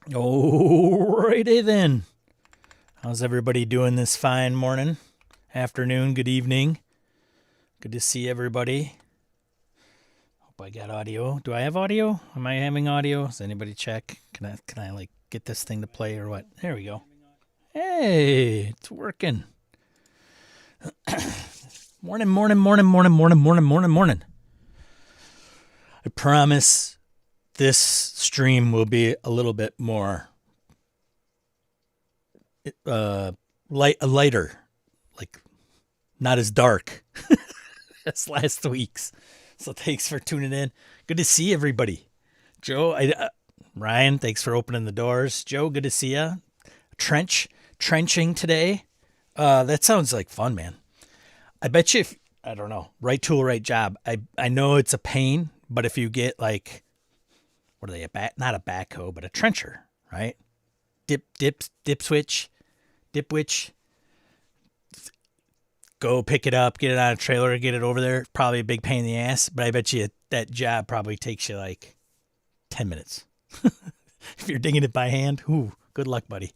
Alrighty then. How's everybody doing this fine morning, afternoon, good evening? Good to see everybody. Hope I got audio. Do I have audio? Am I having audio? Does anybody check? Can I like get this thing to play or what? There we go. Hey, it's working. Morning. I promise this stream will be a little bit more lighter, like not as dark as last week's. So thanks for tuning in. Good to see everybody. Joe, Ryan, thanks for opening the doors. Joe, good to see you. Trenching today. That sounds like fun, man. I bet you if I don't know, right tool, right job. I know it's a pain, but if you get like, what are they? Not a backhoe, but a trencher, right? Dip switch, dip witch. Go pick it up, get it on a trailer, get it over there. Probably a big pain in the ass, but I bet you that job probably takes you like 10 minutes. If you're digging it by hand, ooh, good luck, buddy.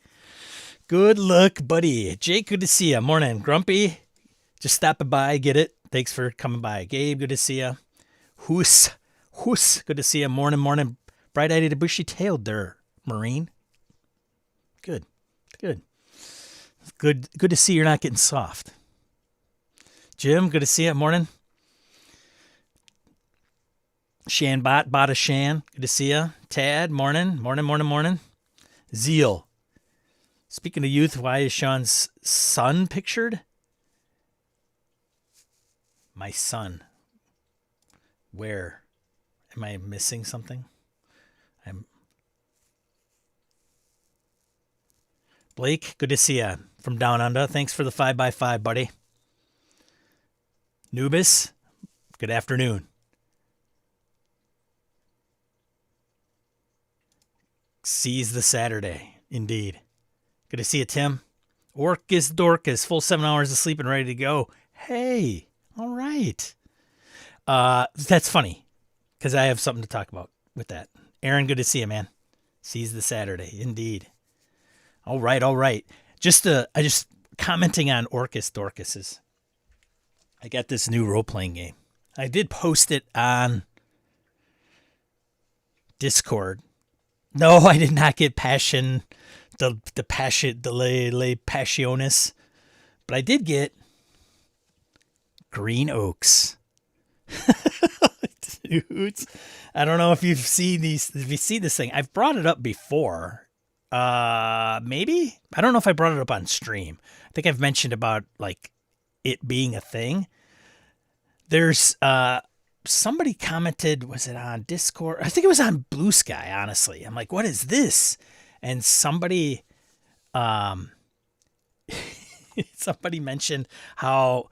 Good luck, buddy. Jake, good to see you. Morning. Grumpy, just stopping by, get it. Thanks for coming by. Gabe, good to see you. Hoos, good to see you. Morning. Bright-eyed, bushy-tailed there, Marine. Good. Good to see you're not getting soft. Jim, good to see you. Morning. Bot a Shan, good to see you. Tad, morning. Zeal. Speaking of youth, why is Sean's son pictured? My son. Where? Am I missing something? Blake, good to see you from down under. Thanks for the 5x5, buddy. Nubis, good afternoon. Seize the Saturday, indeed. Good to see you, Tim. Orcus Dorcas, full 7 hours of sleep and ready to go. Hey, all right. That's funny because I have something to talk about with that. Aaron, good to see you, man. Seize the Saturday, indeed. All right. Just commenting on Orcus Dorcas's. I got this new role-playing game. I did post it on Discord. No, I did not get passion, the passion, the le passionis, but I did get Green Oaks. Dudes, I don't know if you've seen these. If you see this thing, I've brought it up before. Maybe I don't know if I brought it up on stream. I think I've mentioned about like it being a thing. There's somebody commented, was it on Discord? I think it was on Blue Sky, honestly. I'm like, what is this? And somebody somebody mentioned how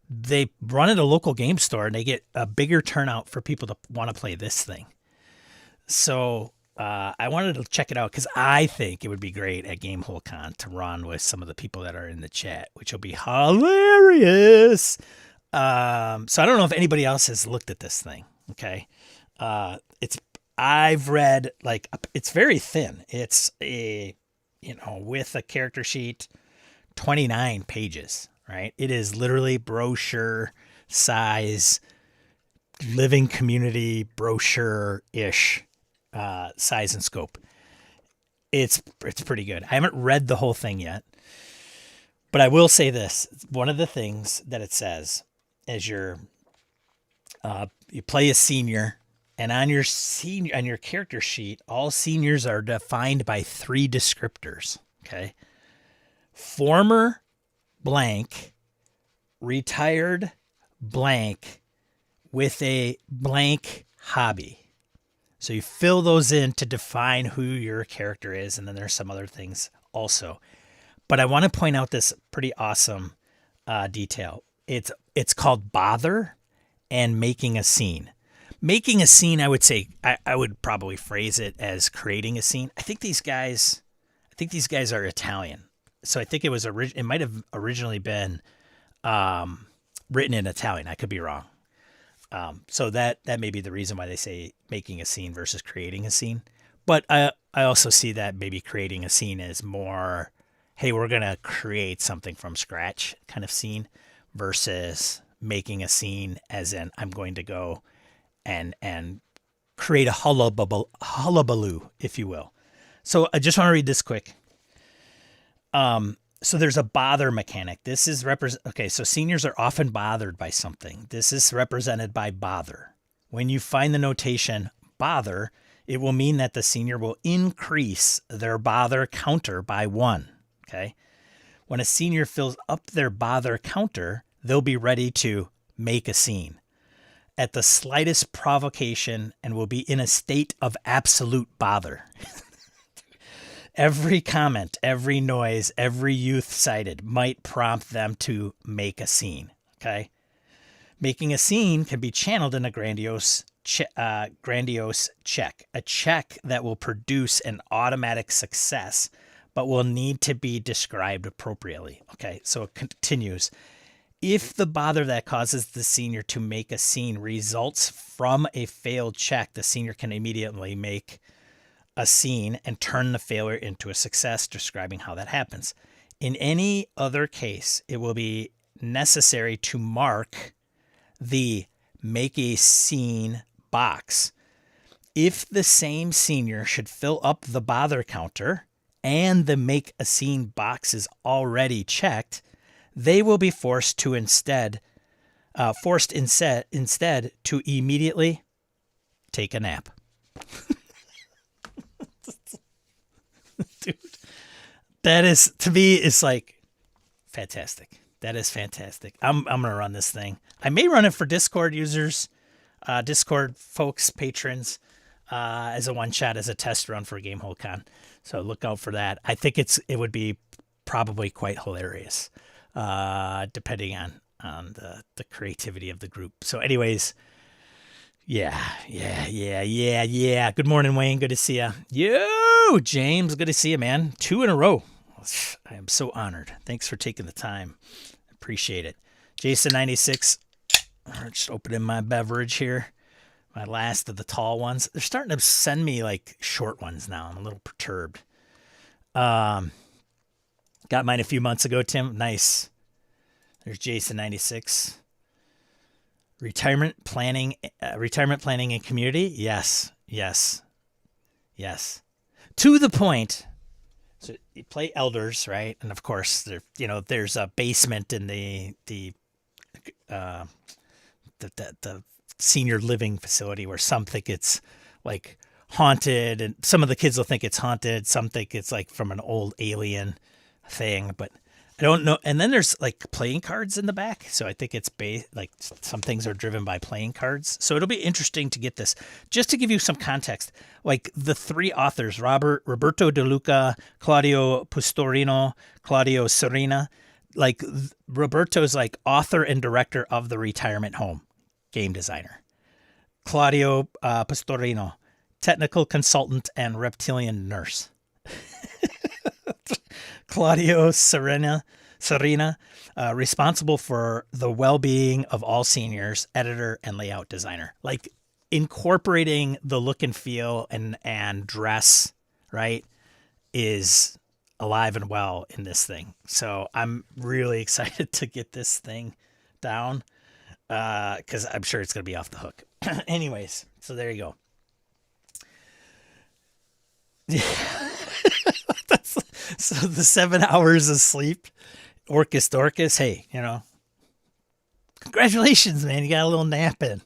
they run at a local game store and they get a bigger turnout for people to want to play this thing. So I wanted to check it out because I think it would be great at GameholeCon to run with some of the people that are in the chat, which will be hilarious. So I don't know if anybody else has looked at this thing. Okay. I've read like, it's very thin. It's with a character sheet, 29 pages, right? It is literally brochure size, living community brochure-ish, size and scope. It's pretty good. I haven't read the whole thing yet, but I will say this. One of the things that it says as you play a senior, and on your character sheet, all seniors are defined by 3 descriptors. Okay. Former blank, retired blank with a blank hobby. So you fill those in to define who your character is, and then there's some other things also. But I want to point out this pretty awesome detail. It's called bother and making a scene. Making a scene, I would say, I would probably phrase it as creating a scene. I think these guys are Italian, so I think it might have originally been written in Italian. I could be wrong. So that may be the reason why they say making a scene versus creating a scene. But I also see that maybe creating a scene is more, hey, we're going to create something from scratch kind of scene versus making a scene as in I'm going to go and create a hullabaloo, if you will. So I just want to read this quick. So there's a bother mechanic. This is okay, so seniors are often bothered by something. This is represented by bother. When you find the notation bother, it will mean that the senior will increase their bother counter by 1. Okay? When a senior fills up their bother counter, they'll be ready to make a scene at the slightest provocation and will be in a state of absolute bother. Every comment, every noise, every youth cited might prompt them to make a scene. Okay? Making a scene can be channeled in a grandiose check, a check that will produce an automatic success, but will need to be described appropriately. Okay, so it continues. If the bother that causes the senior to make a scene results from a failed check, the senior can immediately make a scene and turn the failure into a success, describing how that happens. In any other case, it will be necessary to mark the make a scene box. If the same senior should fill up the bother counter and the make a scene box is already checked, they will be forced instead to immediately take a nap. Dude, that is, to me, is like fantastic. That is fantastic. I'm gonna run this thing. I may run it for Discord users, Discord folks, patrons, as a one shot, as a test run for GameholeCon. So look out for that. I think it would be probably quite hilarious, depending on the creativity of the group. So, anyways. Yeah. Good morning, Wayne. Good to see you. Yo, James. Good to see you, man. 2 in a row. I am so honored. Thanks for taking the time. Appreciate it. Jason96. Just opening my beverage here. My last of the tall ones. They're starting to send me like short ones now. I'm a little perturbed. Got mine a few months ago, Tim. Nice. There's Jason96. Retirement planning and community. Yes. To the point. So you play elders, right? And of course, there's a basement in the senior living facility where some think it's like haunted, and some of the kids will think it's haunted. Some think it's like from an old alien thing, but I don't know. And then there's like playing cards in the back. So I think it's like some things are driven by playing cards. So it'll be interesting to get this. Just to give you some context, like the 3 authors, Roberto De Luca, Claudio Pastorino, Claudio Serena, like Roberto's like author and director of The Retirement Home, game designer. Claudio Pastorino, technical consultant and reptilian nurse. Claudio Serena, responsible for the well-being of all seniors, editor and layout designer. Like incorporating the look and feel and dress, right, is alive and well in this thing. So I'm really excited to get this thing down, because I'm sure it's going to be off the hook. Anyways, so there you go. So the 7 hours of sleep, Orcus Dorcas, hey, congratulations, man. You got a little nap in.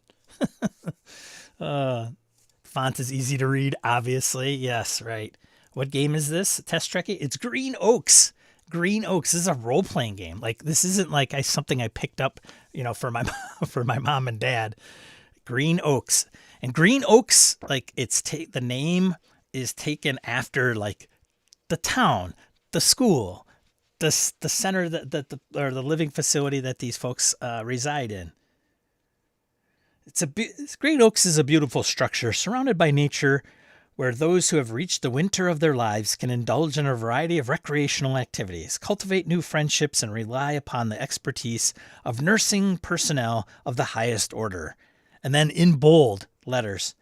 Font is easy to read, obviously. Yes, right. What game is this? Test Trekkie? It's Green Oaks. Green Oaks. This is a role-playing game. Like, this isn't like something I picked up, for my mom and dad. Green Oaks. And Green Oaks, like, the name is taken after, like, the town, the school, the center, or the living facility that these folks reside in. Green Oaks is a beautiful structure surrounded by nature, where those who have reached the winter of their lives can indulge in a variety of recreational activities, cultivate new friendships, and rely upon the expertise of nursing personnel of the highest order. And then in bold letters,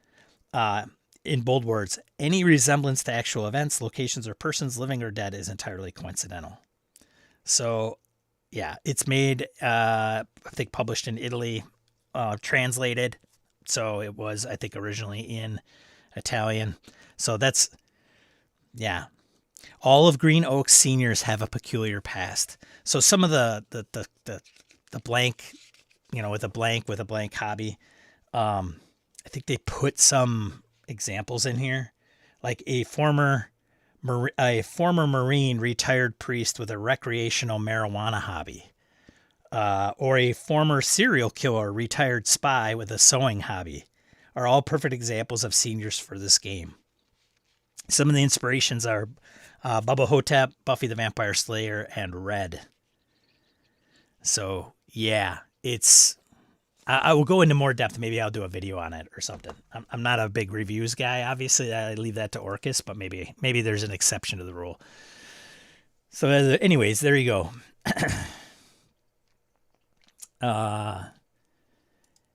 in bold words, any resemblance to actual events, locations, or persons living or dead is entirely coincidental. So, yeah, it's made, I think, published in Italy, translated. So it was, I think, originally in Italian. So that's, yeah. All of Green Oak's seniors have a peculiar past. So some of the blank, with a blank hobby, I think they put some examples in here, like a former Marine retired priest with a recreational marijuana hobby, or a former serial killer retired spy with a sewing hobby, are all perfect examples of seniors for this game. Some of the inspirations are Bubba Hotep, Buffy the Vampire Slayer, and Red. So, yeah, I will go into more depth. Maybe I'll do a video on it or something. I'm not a big reviews guy. Obviously, I leave that to Orcus, but maybe there's an exception to the rule. So anyways, there you go.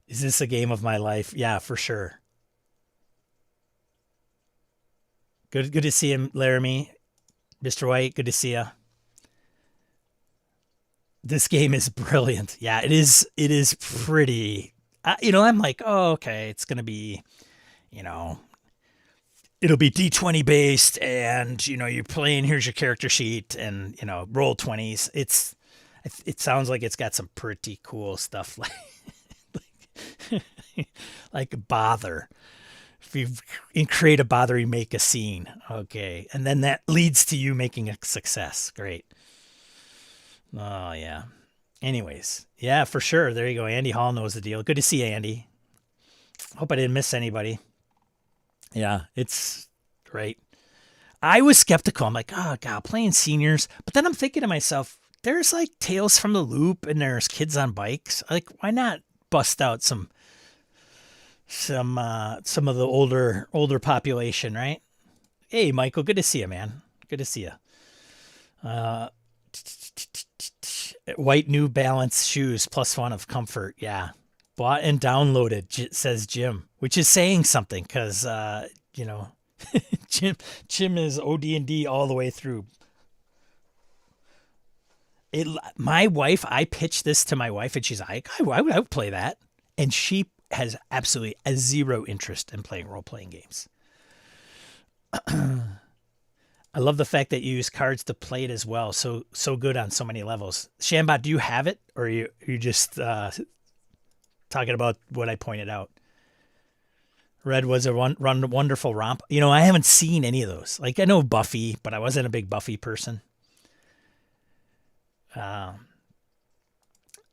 Is this a game of my life? Yeah, for sure. Good to see him, Laramie. Mr. White, good to see you. This game is brilliant. Yeah, it is. It is pretty. I'm like, oh, okay, it's gonna be, it'll be D20 based, and you're playing. Here's your character sheet, and roll 20s. It sounds like it's got some pretty cool stuff, like bother. If you create a bother, you make a scene. Okay, and then that leads to you making a success. Great. Oh, yeah. Anyways, yeah, for sure. There you go. Andy Hall knows the deal. Good to see you, Andy. Hope I didn't miss anybody. Yeah, it's great. I was skeptical. I'm like, oh, God, playing seniors. But then I'm thinking to myself, there's like Tales from the Loop and there's Kids on Bikes. Like, why not bust out some of the older population, right? Hey, Michael, good to see you, man. Good to see you. White New Balance shoes +1 of comfort. Yeah. Bought and downloaded, says Jim, which is saying something because, Jim is OD&D all the way through. My wife, I pitched this to my wife and she's like, I would play that. And she has absolutely zero interest in playing role-playing games. I love the fact that you use cards to play it as well. So good on so many levels. Shambot, do you have it, or are you just talking about what I pointed out? Red was a wonderful romp. I haven't seen any of those. Like, I know Buffy, but I wasn't a big Buffy person.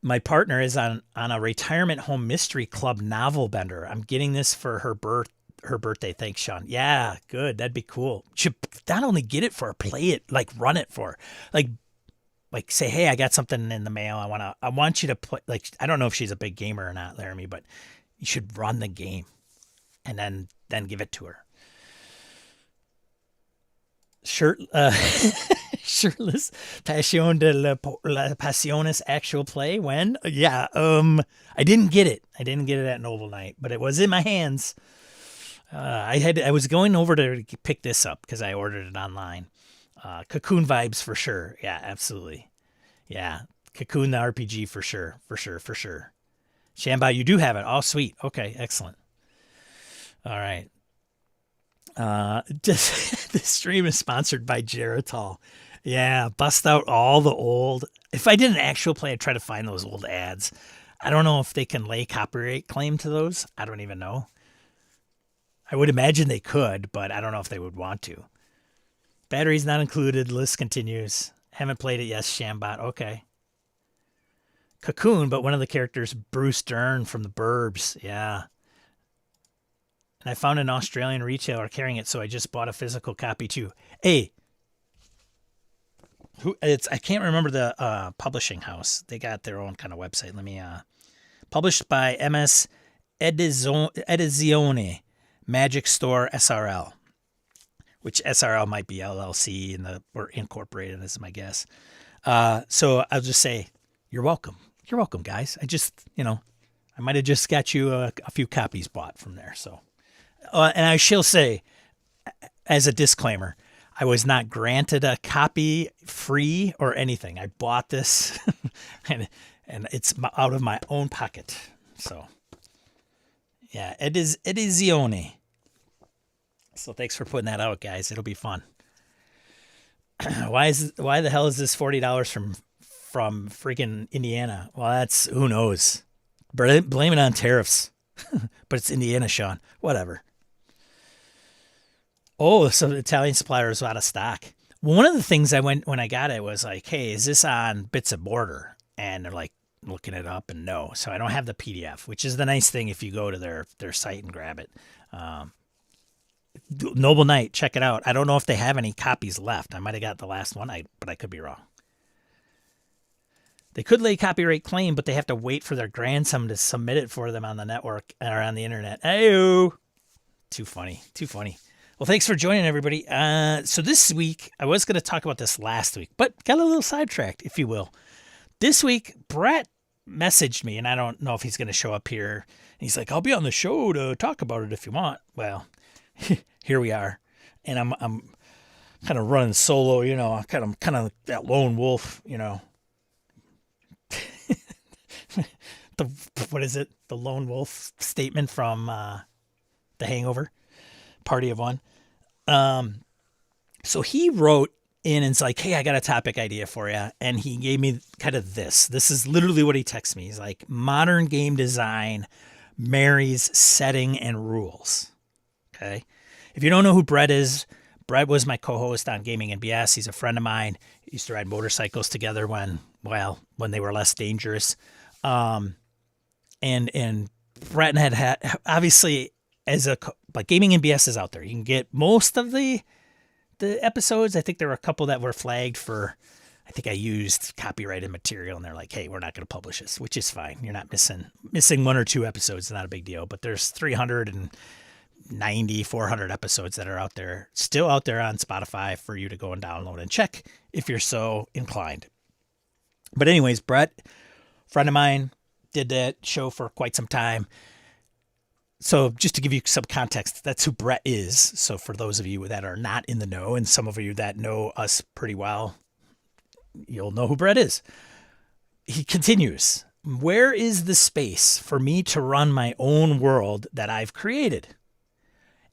My partner is on a retirement home mystery club novel bender. I'm getting this for her birthday. Thanks, Sean. Yeah, good. That'd be cool. Should not only get it for her, play it, like run it for her. Like say, hey, I got something in the mail. I want you to play. Like, I don't know if she's a big gamer or not, Laramie, but you should run the game and then give it to her. Shirtless Passion de la Pasiones actual play when? Yeah, I didn't get it. I didn't get it at Noble Night, but it was in my hands. I was going over to pick this up because I ordered it online. Cocoon vibes for sure. Yeah, absolutely. Yeah, Cocoon the RPG for sure. Shambao, you do have it. Oh, sweet. Okay, excellent. All right. This stream is sponsored by Geritol. Yeah, bust out all the old. If I did an actual play, I'd try to find those old ads. I don't know if they can lay copyright claim to those. I don't even know. I would imagine they could, but I don't know if they would want to. Batteries not included. List continues. Haven't played it yet, Shambot. Okay. Cocoon, but one of the characters, Bruce Dern from the Burbs. Yeah. And I found an Australian retailer carrying it, so I just bought a physical copy too. Hey, I can't remember the publishing house. They got their own kind of website. Let me published by MS Edizione, Magic Store SRL, which SRL might be LLC or incorporated, is my guess. So I'll just say you're welcome. You're welcome, guys. I just I might have just got you a few copies bought from there. So And I shall say, as a disclaimer, I was not granted a copy free or anything. I bought this and it's out of my own pocket. So yeah, it is Zione. So thanks for putting that out, guys. It'll be fun. Why the hell is this $40 from freaking Indiana? Well, that's who knows. Blame it on tariffs. But it's Indiana, Sean. Whatever. Oh, so the Italian supplier was out of stock. One of the things when I got it was like, hey, is this on Bits of Border? And they're like looking it up and no. So I don't have the PDF, which is the nice thing if you go to their site and grab it. Noble Knight, check it out. I don't know if they have any copies left. I might have got the last one, but I could be wrong. They could lay copyright claim, but they have to wait for their grandson to submit it for them on the network or on the internet. Ayo! Too funny. Well, thanks for joining, everybody. So this week, I was going to talk about this last week, but got a little sidetracked, if you will. This week, Brett messaged me, and I don't know if he's going to show up here. And he's like, I'll be on the show to talk about it if you want. Well, here we are. And I'm kind of running solo, you know, kind of that lone wolf, you know. What is it? The lone wolf statement from The Hangover, Party of One. So he wrote in and it's like, hey, I got a topic idea for you. And he gave me kind of this. This is literally what he texted me. He's like, modern game design marries setting and rules. Okay. If you don't know who Brett is, Brett was my co-host on Gaming and BS. He's a friend of mine. We used to ride motorcycles together when they were less dangerous. And Brett had obviously like Gaming and BS is out there. You can get most of the episodes. I think there were a couple that were flagged for, I think I used copyrighted material and they're like, hey, we're not going to publish this, which is fine. You're not missing one or two episodes. It's not a big deal, but there's 390, 400 episodes that are still out there on Spotify for you to go and download and check if you're so inclined. But anyways, Brett, friend of mine, did that show for quite some time. So just to give you some context, that's who Brett is. So for those of you that are not in the know, and some of you that know us pretty well, you'll know who Brett is. He continues, where is the space for me to run my own world that I've created?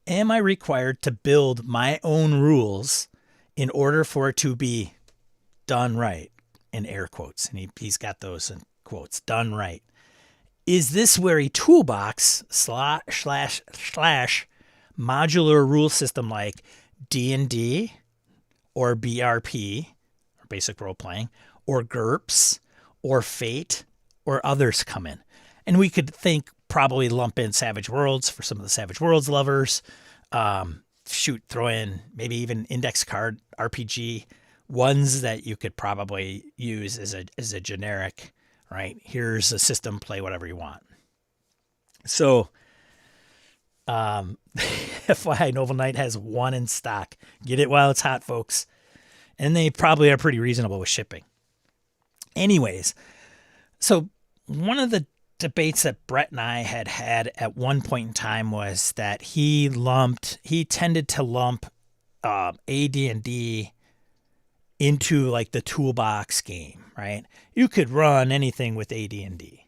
Am I required to build my own rules in order for it to be done right? In air quotes. And he's got those in quotes, done right. Is this where a toolbox / modular rule system like D&D or BRP, or basic role playing, or GURPS or Fate or others come in? And we could probably lump in Savage Worlds for some of the Savage Worlds lovers. Throw in maybe even index card RPG, ones that you could probably use as a generic, right? Here's a system, play whatever you want. So, FYI, Noble Knight has one in stock. Get it while it's hot, folks. And they probably are pretty reasonable with shipping. Anyways, so one of the debates that Brett and I had at one point in time was that he tended to lump AD&D into like the toolbox game, right? You could run anything with AD&D.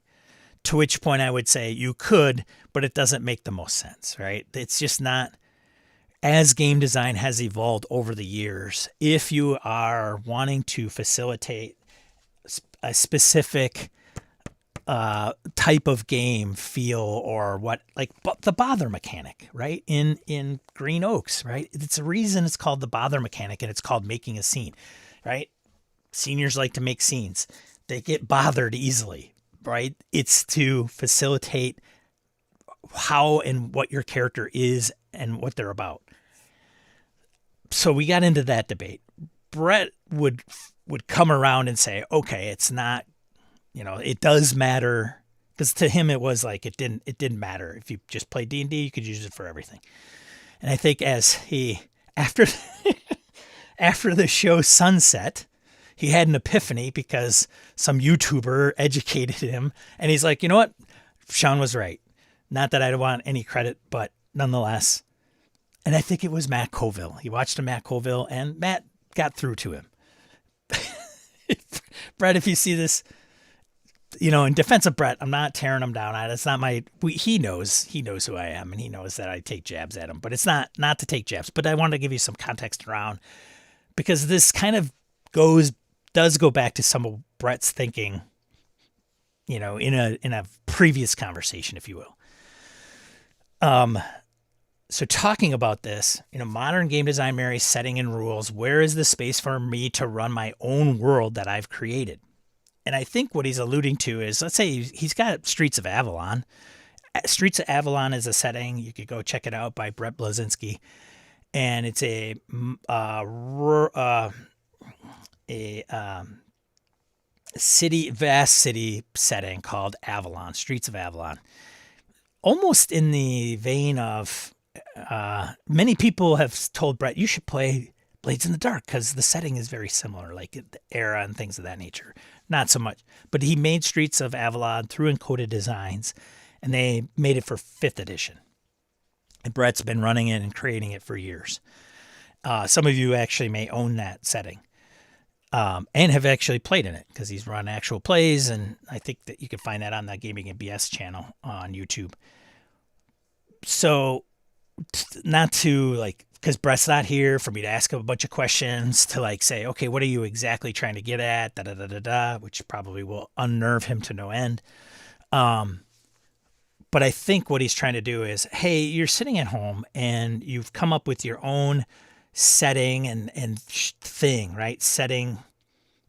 To which point I would say you could, but it doesn't make the most sense, right? It's just not, as game design has evolved over the years, if you are wanting to facilitate a specific type of game feel or what, like the bother mechanic, right? In Green Oaks, right? It's a reason it's called the bother mechanic and it's called making a scene, right? Seniors like to make scenes. They get bothered easily, right? It's to facilitate how and what your character is and what they're about. So we got into that debate. Brett would come around and say, okay, it's not, it does matter, because to him it was like it didn't matter. If you just play D&D, you could use it for everything. And I think after the show sunset, he had an epiphany because some YouTuber educated him, and he's like, you know what? Sean was right. Not that I don't want any credit, but nonetheless, And I think it was Matt Colville. He watched a Matt Colville, and Matt got through to him. Brett, if you see this, in defense of Brett, I'm not tearing him down. It's not he knows who I am, and he knows that I take jabs at him, but it's not to take jabs. But I wanted to give you some context around, because this kind of does go back to some of Brett's thinking, in a previous conversation, if you will. So talking about this, modern game design marries setting and rules. Where is the space for me to run my own world that I've created? And I think what he's alluding to is, let's say he's got Streets of Avalon. Streets of Avalon is a setting. You could go check it out by Brett Blazinski. And it's a vast city setting called Avalon, Streets of Avalon. Almost in the vein of, many people have told Brett, you should play Blades in the Dark because the setting is very similar, like the era and things of that nature. Not so much. But he made Streets of Avalon through Encoded Designs, and they made it for 5th edition. And Brett's been running it and creating it for years. Some of you actually may own that setting and have actually played in it because he's run actual plays, and I think that you can find that on the Gaming and BS channel on YouTube. So not to because Brett's not here for me to ask him a bunch of questions to say, okay, what are you exactly trying to get at? Da da da da da, which probably will unnerve him to no end. But I think what he's trying to do is, hey, you're sitting at home and you've come up with your own setting and thing, right? Setting,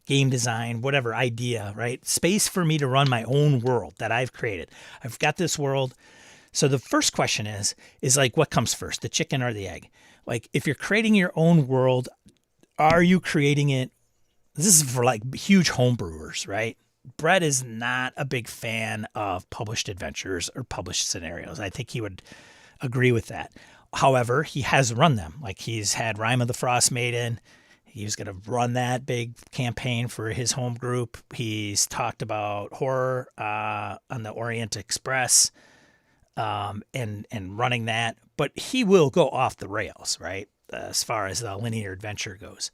game design, whatever idea, right? Space for me to run my own world that I've created. I've got this world. So the first question is what comes first, the chicken or the egg? If you're creating your own world, are you creating it? This is for huge homebrewers, right? Brett is not a big fan of published adventures or published scenarios. I think he would agree with that. However, he has run them. He's had Rime of the Frost Maiden. He was going to run that big campaign for his home group. He's talked about horror on the Orient Express. And running that, but he will go off the rails, right? As far as the linear adventure goes.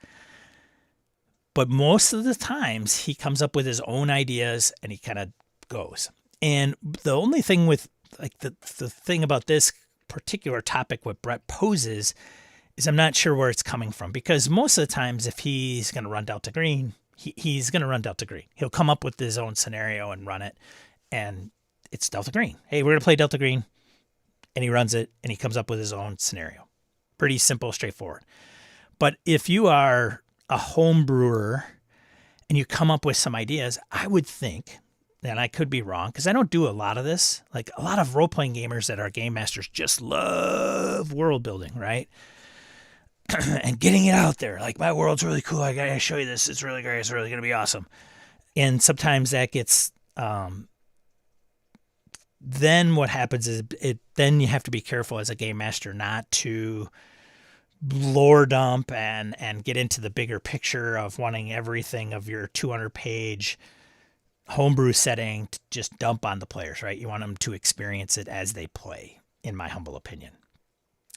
But most of the times he comes up with his own ideas and he kind of goes. And the only thing with the thing about this particular topic, what Brett poses, is I'm not sure where it's coming from, because most of the times if he's going to run Delta Green, he's going to run Delta Green. He'll come up with his own scenario and run it, and it's Delta Green. Hey, we're going to play Delta Green. And he runs it, and he comes up with his own scenario. Pretty simple, straightforward. But if you are a home brewer and you come up with some ideas, I would think, and I could be wrong, because I don't do a lot of this. A lot of role-playing gamers that are game masters just love world building, right? And getting it out there. My world's really cool. I got to show you this. It's really great. It's really going to be awesome. And sometimes that gets... then what happens is then you have to be careful as a game master not to lore dump and get into the bigger picture of wanting everything of your 200-page homebrew setting to just dump on the players, right? You want them to experience it as they play, in my humble opinion.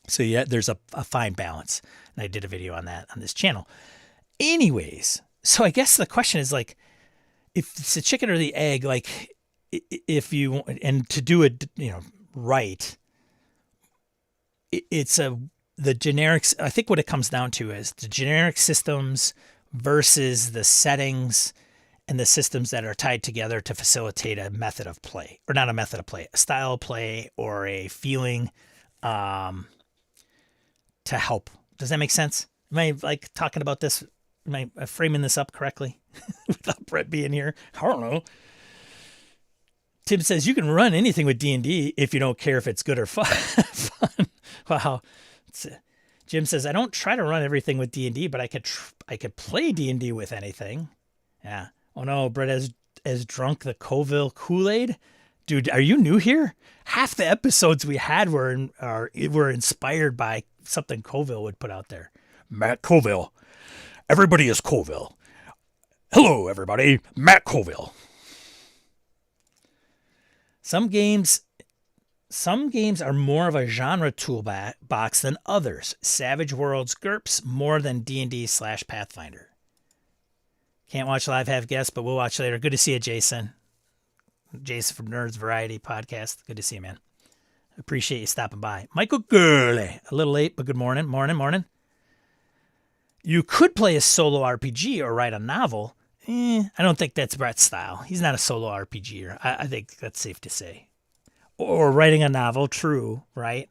So yeah, there's a fine balance, and I did a video on that on this channel. Anyways, so I guess the question is if it's the chicken or the egg, if you, and to do it, right, it's the generics. I think what it comes down to is the generic systems versus the settings and the systems that are tied together to facilitate a method of play, or not a method of play, a style of play or a feeling, to help. Does that make sense? Am I talking about this? Am I framing this up correctly without Brett being here? I don't know. Tim says, you can run anything with D&D if you don't care if it's good or fun. Wow. Jim says, I don't try to run everything with D&D, but I could play D&D with anything. Yeah. Oh no, Brett has drunk the Colville Kool-Aid. Dude, are you new here? Half the episodes we had were inspired by something Colville would put out there. Matt Colville. Everybody is Colville. Hello, everybody. Matt Colville. Some games, Some games are more of a genre toolbox than others. Savage Worlds GURPS more than D&D/Pathfinder. Can't watch live, have guests, but we'll watch later. Good to see you, Jason. Jason from Nerds Variety Podcast. Good to see you, man. Appreciate you stopping by. Michael Gurley. A little late, but good morning. Morning. You could play a solo RPG or write a novel. I don't think that's Brett's style. He's not a solo RPGer. I think that's safe to say. Or writing a novel, true, right?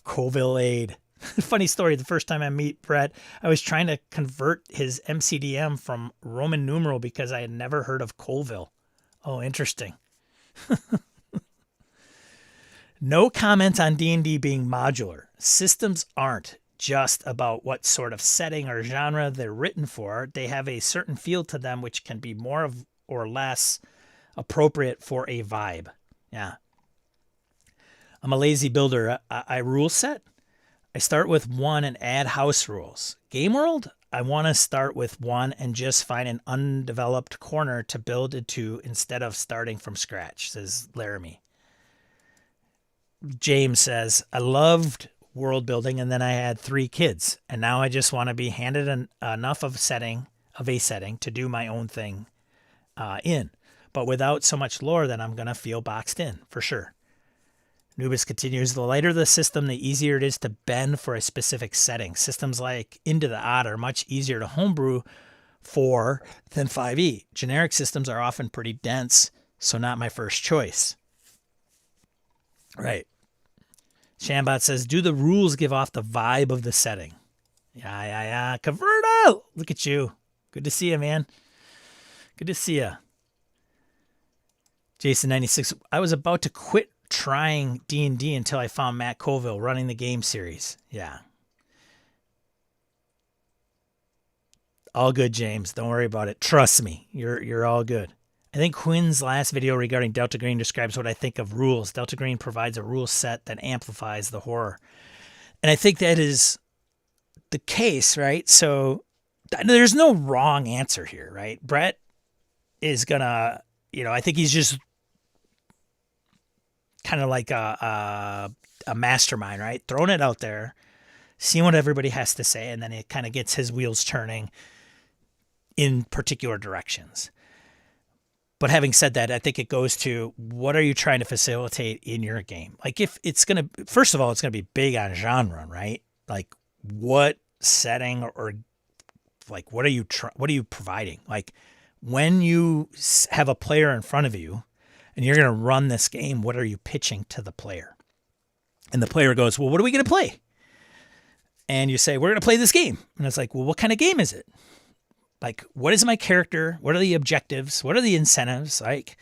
Colville Aid. Funny story, the first time I meet Brett, I was trying to convert his MCDM from Roman numeral because I had never heard of Colville. Oh, interesting. No comment on D&D being modular. Systems aren't just about what sort of setting or genre they're written for. They have a certain feel to them which can be more or less appropriate for a vibe. Yeah. I'm a lazy builder. I rule set. I start with one and add house rules. Game world, I want to start with one and just find an undeveloped corner to build into instead of starting from scratch, says Laramie. James says, I loved world building and then I had 3 kids. And now I just want to be handed enough of a setting to do my own thing in. But without so much lore that I'm going to feel boxed in, for sure. Nubis continues, the lighter the system, the easier it is to bend for a specific setting. Systems like Into the Odd are much easier to homebrew for than 5e. Generic systems are often pretty dense, so not my first choice. Right. Shambot says, do the rules give off the vibe of the setting? Yeah. Caverna! Look at you. Good to see you, man. Good to see you. Jason96, I was about to quit trying D&D until I found Matt Colville running the game series. Yeah. All good, James. Don't worry about it. Trust me. You're all good. I think Quinn's last video regarding Delta Green describes what I think of rules. Delta Green provides a rule set that amplifies the horror. And I think that is the case, right? So there's no wrong answer here, right? Brett is going to, I think he's just kind of like a mastermind, right? Throwing it out there, seeing what everybody has to say, and then it kind of gets his wheels turning in particular directions. But having said that, I think it goes to what are you trying to facilitate in your game? Like if it's going to, first of all, it's going to be big on genre, right? Like what setting or like what are you providing? Like when you have a player in front of you and you're going to run this game, what are you pitching to the player? And the player goes, well, what are we going to play? And you say, we're going to play this game. And it's like, well, what kind of game is it? Like, what is my character? What are the objectives? What are the incentives? Like,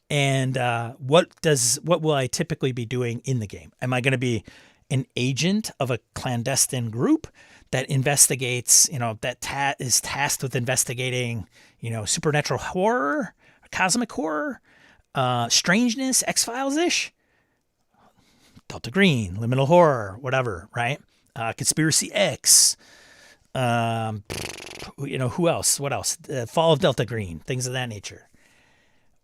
and what will I typically be doing in the game? Am I going to be an agent of a clandestine group that investigates, that is tasked with investigating, supernatural horror, cosmic horror, strangeness, X-Files-ish, Delta Green, liminal horror, whatever, right? Conspiracy X. Who else? What else? Fall of Delta Green, things of that nature.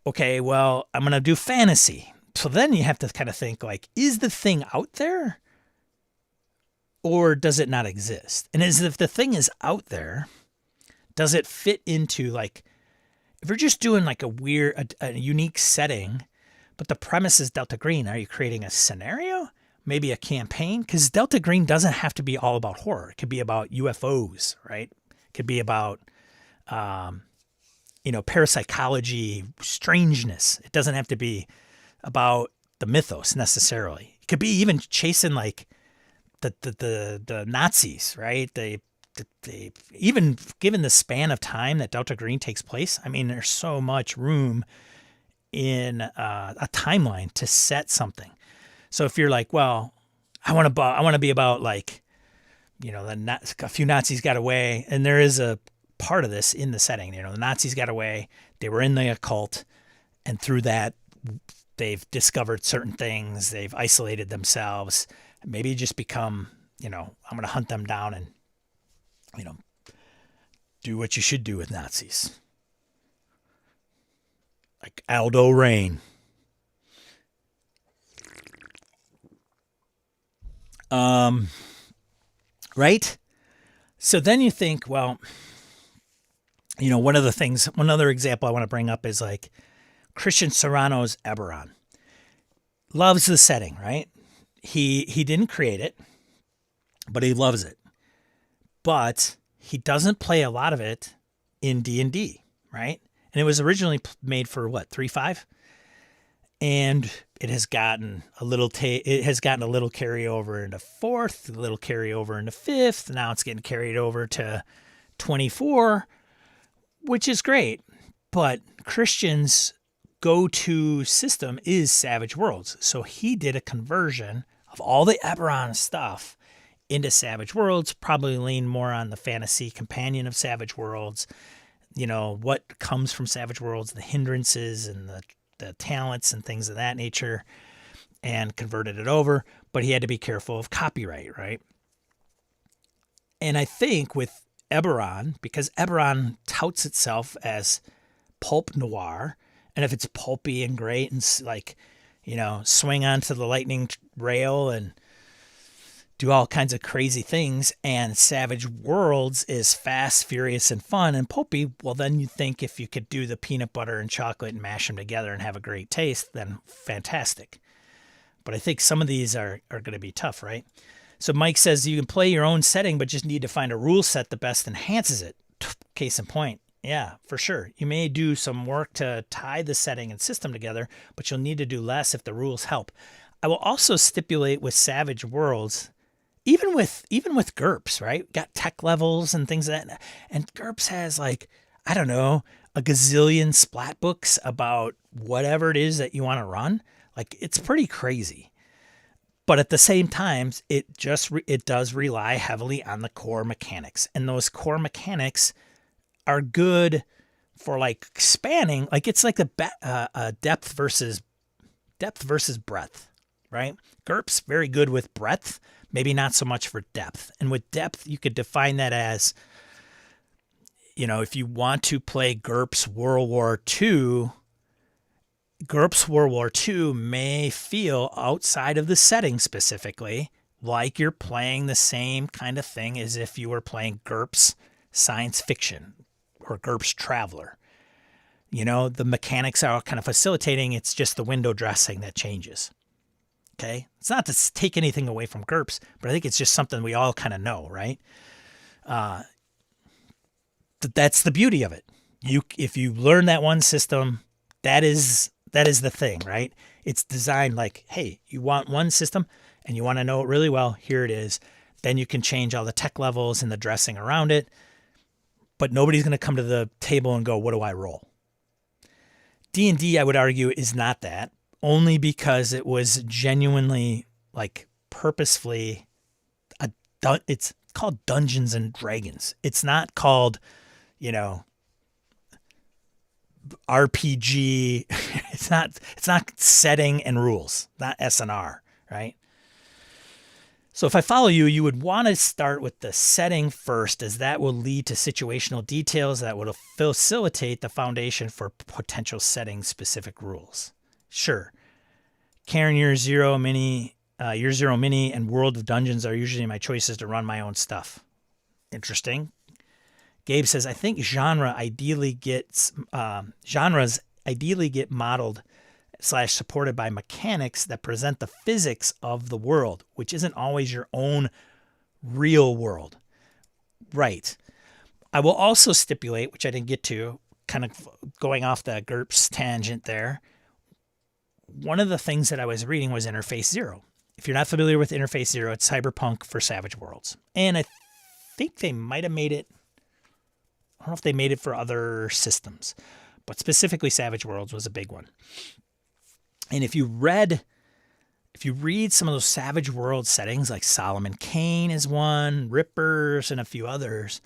Okay, well, I'm going to do fantasy. So then you have to kind of think like, is the thing out there or does it not exist? And if the thing is out there, does it fit into like, if you're just doing like a unique setting, but the premise is Delta Green, are you creating a scenario? Maybe a campaign? Because Delta Green doesn't have to be all about horror. It could be about UFOs, right? It could be about, parapsychology, strangeness. It doesn't have to be about the mythos necessarily. It could be even chasing like the Nazis, right? They even given the span of time that Delta Green takes place. I mean, there's so much room in a timeline to set something. So if you're like, well, I want to be about like, a few Nazis got away, and there is a part of this in the setting. The Nazis got away, they were in the occult, and through that, they've discovered certain things, they've isolated themselves. Maybe just become, I'm going to hunt them down and, do what you should do with Nazis. Like Aldo Rain. Right? So then you think, well, one other example I want to bring up is like Christian Serrano's Eberron. Loves the setting, right? He didn't create it, but he loves it. But he doesn't play a lot of it in D&D, right? And it was originally made for what, 3.5? And it has gotten a little carryover into 4th, a little carryover into 5th. Now it's getting carried over to 24, which is great. But Christian's go-to system is Savage Worlds. So he did a conversion of all the Eberron stuff into Savage Worlds, probably lean more on the fantasy companion of Savage Worlds, what comes from Savage Worlds, the hindrances and the talents and things of that nature, and converted it over. But he had to be careful of copyright, right? And I think with Eberron, because Eberron touts itself as pulp noir, and if it's pulpy and great and like, swing onto the lightning rail and do all kinds of crazy things, and Savage Worlds is fast, furious, and fun and pulpy, well, then you think if you could do the peanut butter and chocolate and mash them together and have a great taste, then fantastic. But I think some of these are going to be tough, right? So Mike says you can play your own setting, but just need to find a rule set that best enhances it. Case in point. Yeah, for sure. You may do some work to tie the setting and system together, but you'll need to do less if the rules help. I will also stipulate with Savage Worlds, even with GURPS, right? Got tech levels and things like that. And GURPS has like, I don't know, a gazillion splat books about whatever it is that you want to run. Like, it's pretty crazy. But at the same time, it does rely heavily on the core mechanics. And those core mechanics are good for like spanning. Like, it's like a depth versus breadth, right? GURPS, very good with breadth, maybe not so much for depth. And with depth, you could define that as, if you want to play GURPS World War II, GURPS World War II may feel, outside of the setting specifically, like you're playing the same kind of thing as if you were playing GURPS Science Fiction or GURPS Traveler. The mechanics are kind of facilitating. It's just the window dressing that changes. Okay? It's not to take anything away from GURPS, but I think it's just something we all kind of know, right? That's the beauty of it. If you learn that one system, that is the thing, right? It's designed like, hey, you want one system and you want to know it really well, here it is. Then you can change all the tech levels and the dressing around it. But nobody's going to come to the table and go, what do I roll? D&D, I would argue, is not that, only because it was genuinely, like, purposefully, it's called Dungeons and Dragons. It's not called, RPG. It's not setting and rules, not S&R, right? So if I follow you, you would want to start with the setting first, as that will lead to situational details that will facilitate the foundation for potential setting specific rules. Sure. Karen, Year Zero Mini, and World of Dungeons are usually my choices to run my own stuff. Interesting. Gabe says, I think genres ideally get modeled / supported by mechanics that present the physics of the world, which isn't always your own real world. Right. I will also stipulate, which I didn't get to, kind of going off the GURPS tangent there. One of the things that I was reading was Interface Zero. If you're not familiar with Interface Zero, it's cyberpunk for Savage Worlds. And I think they might have made it, I don't know if they made it for other systems, but specifically Savage Worlds was a big one. And if you read some of those Savage World settings, like Solomon Kane is one, Rippers, and a few others,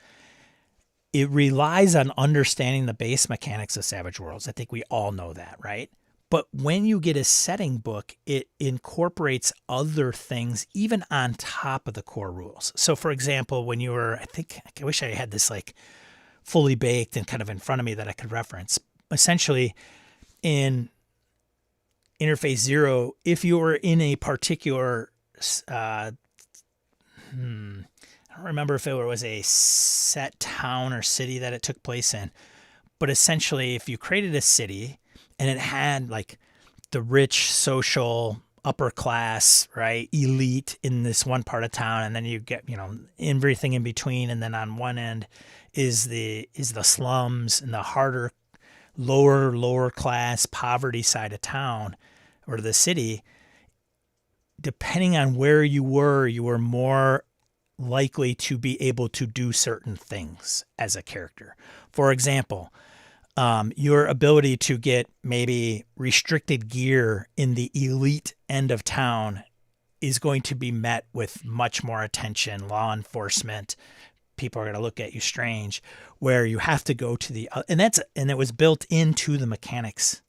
it relies on understanding the base mechanics of Savage Worlds. I think we all know that, right? But when you get a setting book, it incorporates other things even on top of the core rules. So, for example, when you were, I wish I had this like fully baked and kind of in front of me that I could reference. Essentially, in Interface Zero, if you were in a particular I don't remember if it was a set town or city that it took place in, but essentially, if you created a city and it had like the rich social upper class, right, elite in this one part of town, and then you get, everything in between, and then on one end is the slums and the harder lower class poverty side of town or the city. Depending on where you were more likely to be able to do certain things as a character. For example, your ability to get maybe restricted gear in the elite end of town is going to be met with much more attention, law enforcement. People are going to look at you strange, where you have to go to and it was built into the mechanics,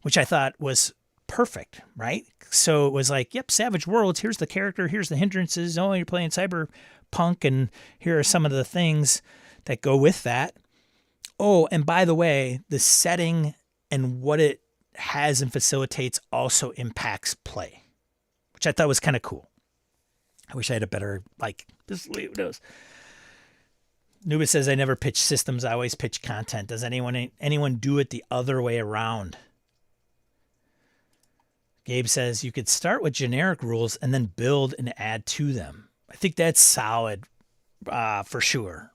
which I thought was perfect, right? So it was like, yep, Savage Worlds, here's the character, here's the hindrances. Oh, you're playing cyberpunk, and here are some of the things that go with that. Oh, and by the way, the setting and what it has and facilitates also impacts play, which I thought was kind of cool. I wish I had a better, just leave those. Nuba says, I never pitch systems, I always pitch content. Does anyone do it the other way around? Gabe says, you could start with generic rules and then build and add to them. I think that's solid for sure.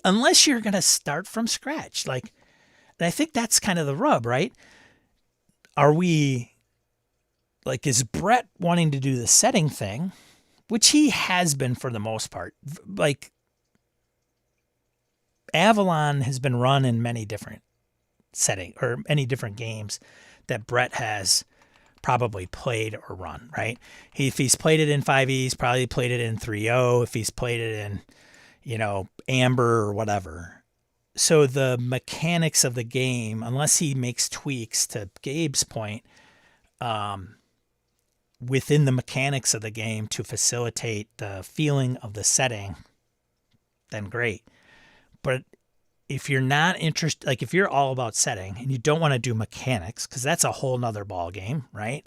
Unless you're going to start from scratch. And I think that's kind of the rub, right? Are we, is Brett wanting to do the setting thing, which he has been for the most part. Avalon has been run in many different settings or many different games that Brett has probably played or run, right? If he's played it in 5e, he's probably played it in 3.0. If he's played it in, Amber or whatever. So the mechanics of the game, unless he makes tweaks, to Gabe's point, within the mechanics of the game to facilitate the feeling of the setting, then great. But if you're not interested, if you're all about setting and you don't want to do mechanics, because that's a whole nother ball game, right?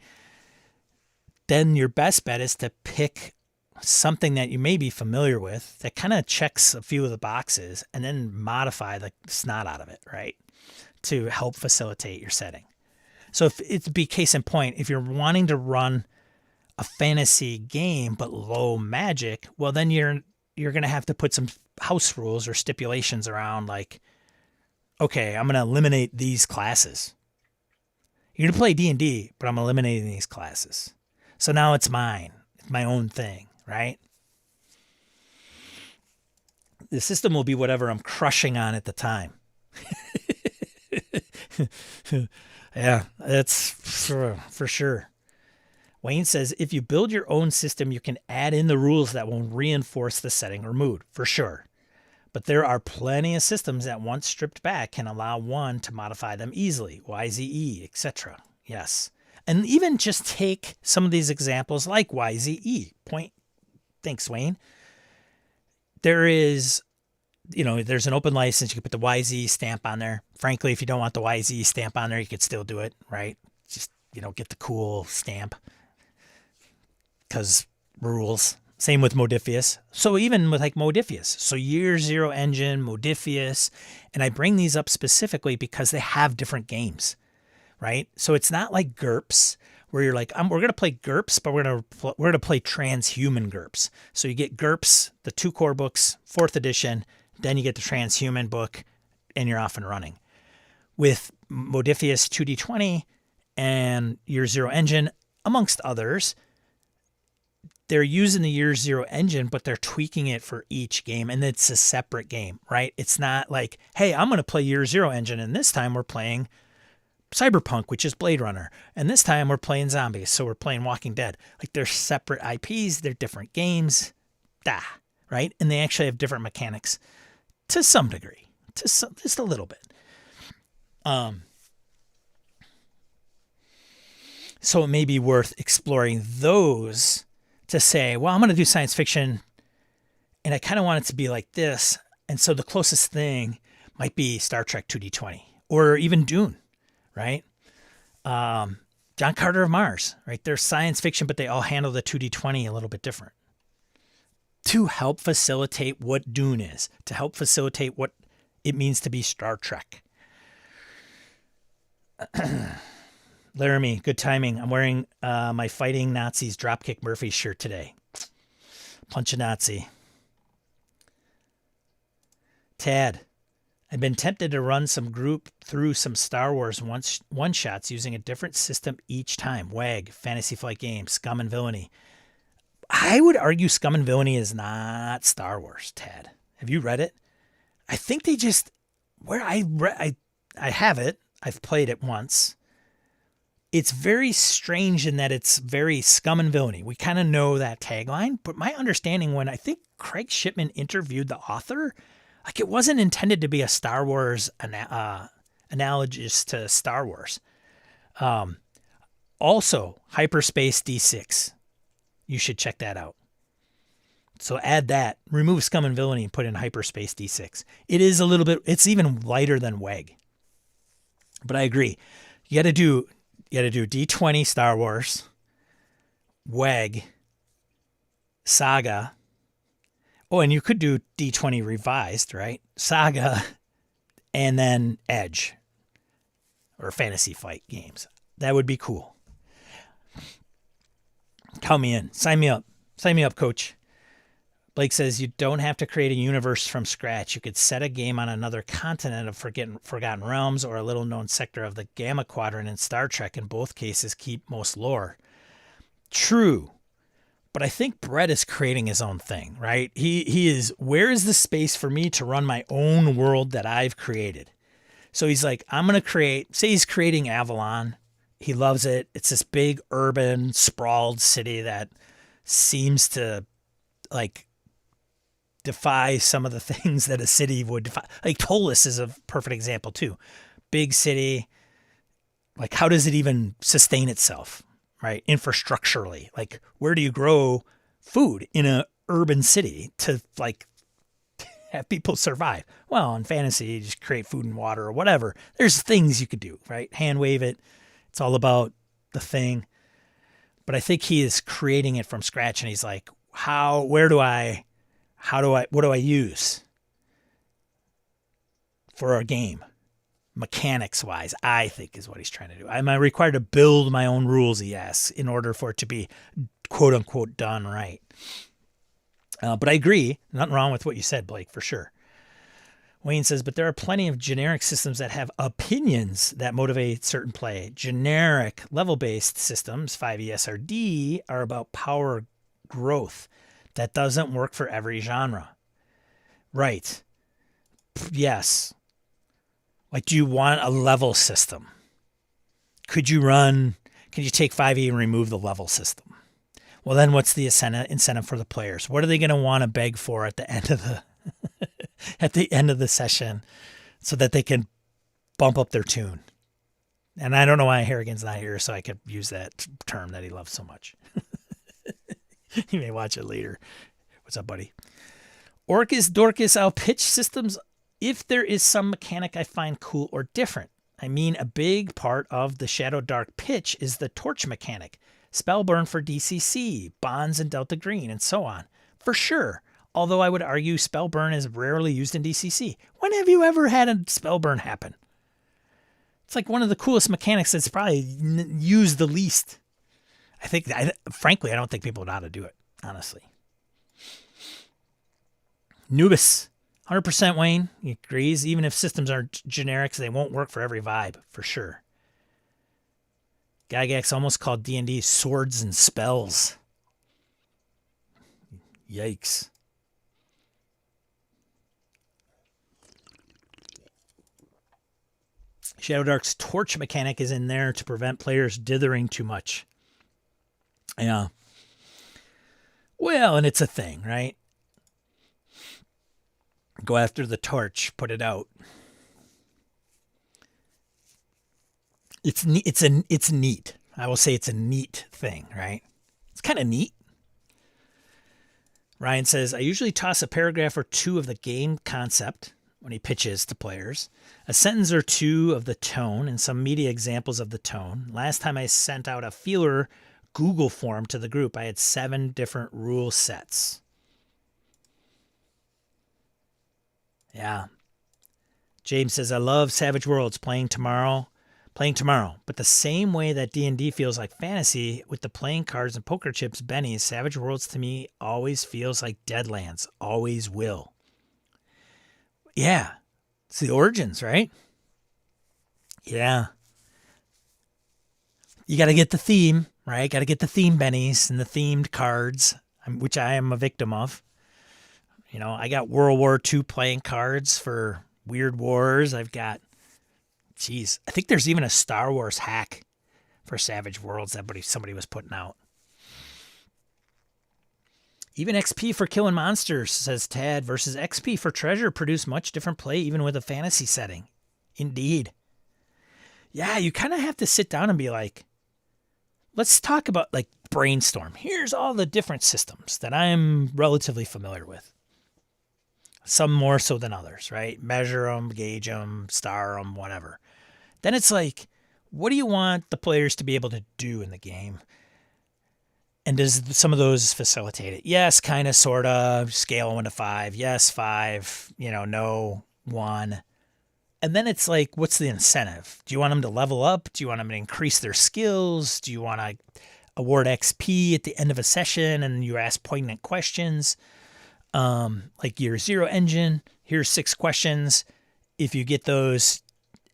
Then your best bet is to pick something that you may be familiar with that kind of checks a few of the boxes and then modify the snot out of it, right? To help facilitate your setting. So if it'd be case in point, if you're wanting to run a fantasy game but low magic, well, then you're going to have to put some house rules or stipulations around, okay, I'm going to eliminate these classes. You're going to play D&D, but I'm eliminating these classes. So now it's mine. It's my own thing, right? The system will be whatever I'm crushing on at the time. Yeah, that's for sure. Wayne says, if you build your own system, you can add in the rules that will reinforce the setting or mood, for sure. But there are plenty of systems that, once stripped back, can allow one to modify them easily, YZE, etc. Yes. And even just take some of these examples like YZE. Thanks, Wayne. There is, there's an open license. You can put the YZ stamp on there. Frankly, if you don't want the YZ stamp on there, you could still do it, right? Just, get the cool stamp. Because rules. Same with Modifius. So even with Modifius. So Year Zero Engine, Modifius. And I bring these up specifically because they have different games, right? So it's not like GURPS, where you're like, we're going to play GURPS, but we're going to play transhuman GURPS. So you get GURPS, the 2 core books, 4th edition, then you get the transhuman book, and you're off and running. With Modifius 2D20 and Year Zero Engine, amongst others, they're using the Year Zero engine, but they're tweaking it for each game, and it's a separate game, right? It's not like, hey, I'm going to play Year Zero engine, and this time we're playing Cyberpunk, which is Blade Runner, and this time we're playing zombies, so we're playing Walking Dead. They're separate IPs, they're different games, right? And they actually have different mechanics to some degree, just a little bit. So it may be worth exploring those to say, well, I'm going to do science fiction and I kind of want it to be like this. And so the closest thing might be Star Trek 2D20 or even Dune, right? John Carter of Mars, right? They're science fiction, but they all handle the 2D20 a little bit different. To help facilitate what Dune is, to help facilitate what it means to be Star Trek. Laramie, good timing. I'm wearing my Fighting Nazis Dropkick Murphy shirt today. Punch a Nazi. Tad, I've been tempted to run some group through some Star Wars one-shots using a different system each time. WAG, Fantasy Flight Games, Scum and Villainy. I would argue Scum and Villainy is not Star Wars, Tad. Have you read it? I think they just... I have it. I've played it once. It's very strange in that it's very Scum and Villainy. We kind of know that tagline, but my understanding when I think Craig Shipman interviewed the author, like it wasn't intended to be a Star Wars analogous to Star Wars. Also, Hyperspace D6. You should check that out. So add that, remove Scum and Villainy and put in Hyperspace D6. It is a little bit, it's even lighter than WEG. But I agree. You got to do D20 Star Wars, WEG, Saga. Oh, and you could do D20 revised, right? Saga, and then Edge or Fantasy Fight Games. That would be cool. Count me in. Sign me up. Sign me up, coach. Blake says you don't have to create a universe from scratch. You could set a game on another continent of Forgotten Realms or a little-known sector of the Gamma Quadrant in Star Trek. In both cases, keep most lore. True. But I think Brett is creating his own thing, right? He is, where is the space for me to run my own world that I've created? So he's like, I'm going to create, say he's creating Avalon. He loves it. It's this big urban sprawled city that seems to like defy some of the things that a city would defy. Like Tolis is a perfect example too. Big city. Like how does it even sustain itself, right? Infrastructurally. Like where do you grow food in a urban city to like have people survive? Well, in fantasy, you just create food and water or whatever. There's things you could do, right? Hand wave it. It's all about the thing. But I think he is creating it from scratch and he's like, what do I use for a game? Mechanics wise, I think is what he's trying to do. Am I required to build my own rules? Yes, in order for it to be quote unquote done right. But I agree. Nothing wrong with what you said, Blake, for sure. Wayne says, but there are plenty of generic systems that have opinions that motivate certain play. Generic level-based systems, 5e-SRD, are about power growth. That doesn't work for every genre. Right. Yes. Like, do you want a level system? Can you take 5e and remove the level system? Well, then what's the incentive for the players? What are they going to want to beg for at the end of the at the end of the session so that they can bump up their tune? And I don't know why Harrigan's not here, so I could use that term that he loves so much. You may watch it later. What's up, buddy? Orcus Dorcas, I'll pitch systems if there is some mechanic I find cool or different. I mean, a big part of the Shadowdark pitch is the torch mechanic. Spellburn for DCC, bonds and Delta Green, and so on. For sure. Although I would argue Spellburn is rarely used in DCC. When have you ever had a Spellburn happen? It's like one of the coolest mechanics that's probably used the least. Frankly, I don't think people know how to do it, honestly. Nubis, 100% Wayne. He agrees. Even if systems are generics, they won't work for every vibe, for sure. Gygax almost called D&D swords and spells. Yikes. Shadowdark's torch mechanic is in there to prevent players dithering too much. Yeah. Well, and it's a thing, right? Go after the torch, put it out. It's neat. I will say it's a neat thing, right? It's kind of neat. Ryan says, I usually toss a paragraph or two of the game concept when he pitches to players. A sentence or two of the tone and some media examples of the tone. Last time I sent out a feeler Google form to the group, I had 7 different rule sets. Yeah. James says, I love Savage Worlds playing tomorrow, but the same way that D&D feels like fantasy with the playing cards and poker chips, bennies, Savage Worlds to me always feels like Deadlands, always will. Yeah, it's the origins, right? Yeah. You got to get the theme, right? Got to get the theme bennies and the themed cards, which I am a victim of. You know, I got World War II playing cards for Weird Wars. I've got, I think there's even a Star Wars hack for Savage Worlds that somebody was putting out. Even XP for killing monsters, says Tad, versus XP for treasure produce much different play even with a fantasy setting. Indeed. Yeah, you kind of have to sit down and be like, let's talk about, like, brainstorm. Here's all the different systems that I'm relatively familiar with. Some more so than others, right? Measure them, gauge them, star them, whatever. Then it's like, what do you want the players to be able to do in the game? And does some of those facilitate it? Yes, kind of, sort of, scale 1 to 5. Yes, 5, no, 1. And then it's like, what's the incentive? Do you want them to level up? Do you want them to increase their skills? Do you want to award XP at the end of a session and you ask poignant questions? Like your 0 engine, here's 6 questions. If you get those,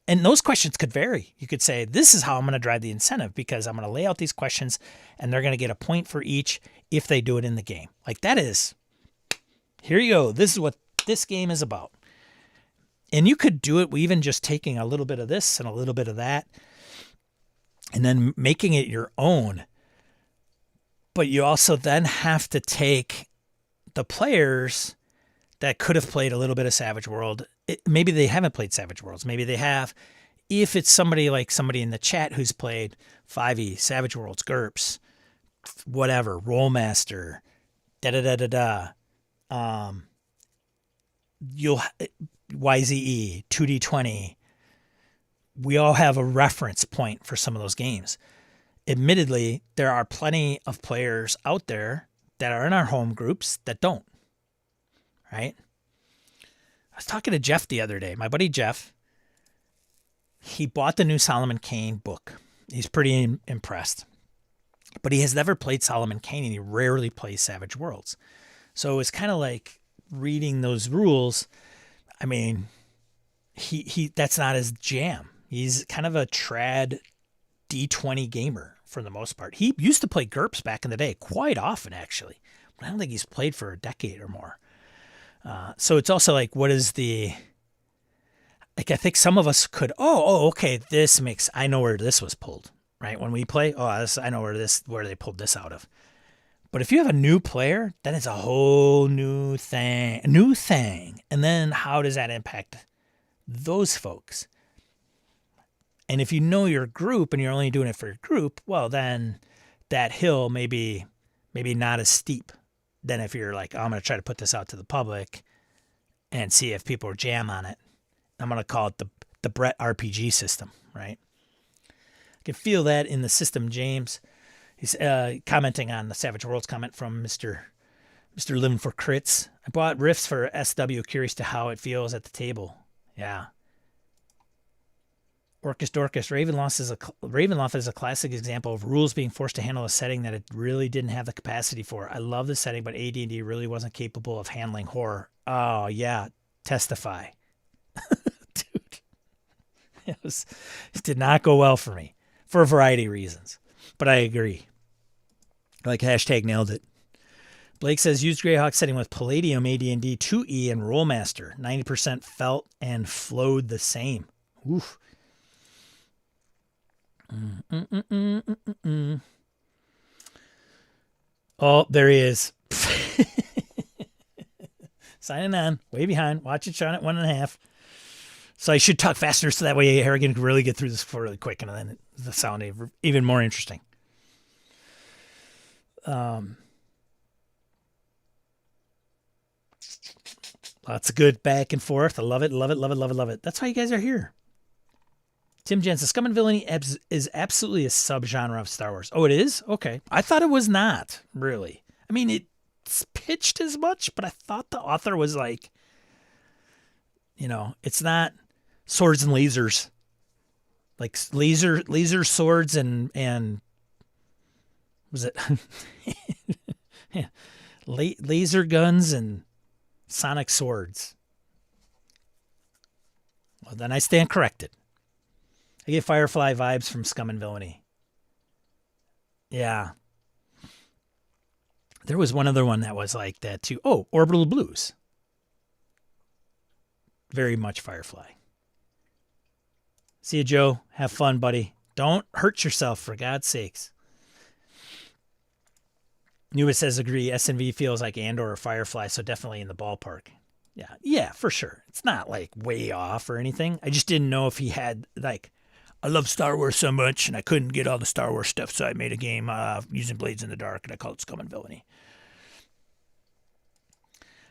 and those questions could vary. You could say, this is how I'm going to drive the incentive because I'm going to lay out these questions and they're going to get a point for each if they do it in the game. Like that is, here you go. This is what this game is about. And you could do it with even just taking a little bit of this and a little bit of that and then making it your own. But you also then have to take the players that could have played a little bit of Savage World. Maybe they haven't played Savage Worlds. Maybe they have. If it's somebody in the chat who's played 5e, Savage Worlds, GURPS, whatever, Rollmaster, you'll YZE, 2D20. We all have a reference point for some of those games. Admittedly, there are plenty of players out there that are in our home groups that don't, right? I was talking to Jeff the other day, my buddy Jeff. He bought the new Solomon Kane book. He's pretty impressed. But he has never played Solomon Kane and he rarely plays Savage Worlds. So it's kind of like reading those rules. I mean, he that's not his jam. He's kind of a trad D20 gamer for the most part. He used to play GURPS back in the day quite often, actually. But I don't think he's played for a decade or more. So it's also like, what is the... Like, I think some of us could, okay, I know where this was pulled, right? When we play, I know where they pulled this out of. But if you have a new player, then it's a whole new thing. And then how does that impact those folks? And if you know your group and you're only doing it for your group, well, then that hill may be maybe not as steep than if you're like, I'm going to try to put this out to the public and see if people jam on it. I'm going to call it the Brett RPG system, right? I can feel that in the system, James. He's commenting on the Savage Worlds comment from Mr. Living for Crits. I bought Rifts for SW, curious to how it feels at the table. Yeah. Orcus Dorcas, Ravenloft is a classic example of rules being forced to handle a setting that it really didn't have the capacity for. I love the setting, but AD&D really wasn't capable of handling horror. Oh, yeah. Testify. Dude. It did not go well for me for a variety of reasons. But I agree. Like hashtag nailed it. Blake says, used Greyhawk setting with Palladium, AD&D 2E, and Rollmaster. 90% felt and flowed the same. Oof. Oh, there he is. Signing on. Way behind. Watch it, Sean, at 1.5. So I should talk faster so that way Harrigan can really get through this really quick and then the sound even more interesting. Lots of good back and forth. I love it, love it, love it, love it, love it. That's why you guys are here. Tim Jensen, Scum and Villainy is absolutely a subgenre of Star Wars. Oh, it is? Okay. I thought it was not, really. I mean, it's pitched as much, but I thought the author was like, it's not swords and lasers. Like laser swords and was it yeah, laser guns and sonic swords. Well, then I stand corrected. I get Firefly vibes from Scum and Villainy. Yeah. There was one other one that was like that too. Oh, Orbital Blues. Very much Firefly. See you, Joe. Have fun, buddy. Don't hurt yourself, for God's sakes. Newit says agree. SNV feels like Andor or Firefly, so definitely in the ballpark. Yeah, for sure. It's not like way off or anything. I just didn't know if he had like, I love Star Wars so much and I couldn't get all the Star Wars stuff, so I made a game using Blades in the Dark and I called it Scum and Villainy.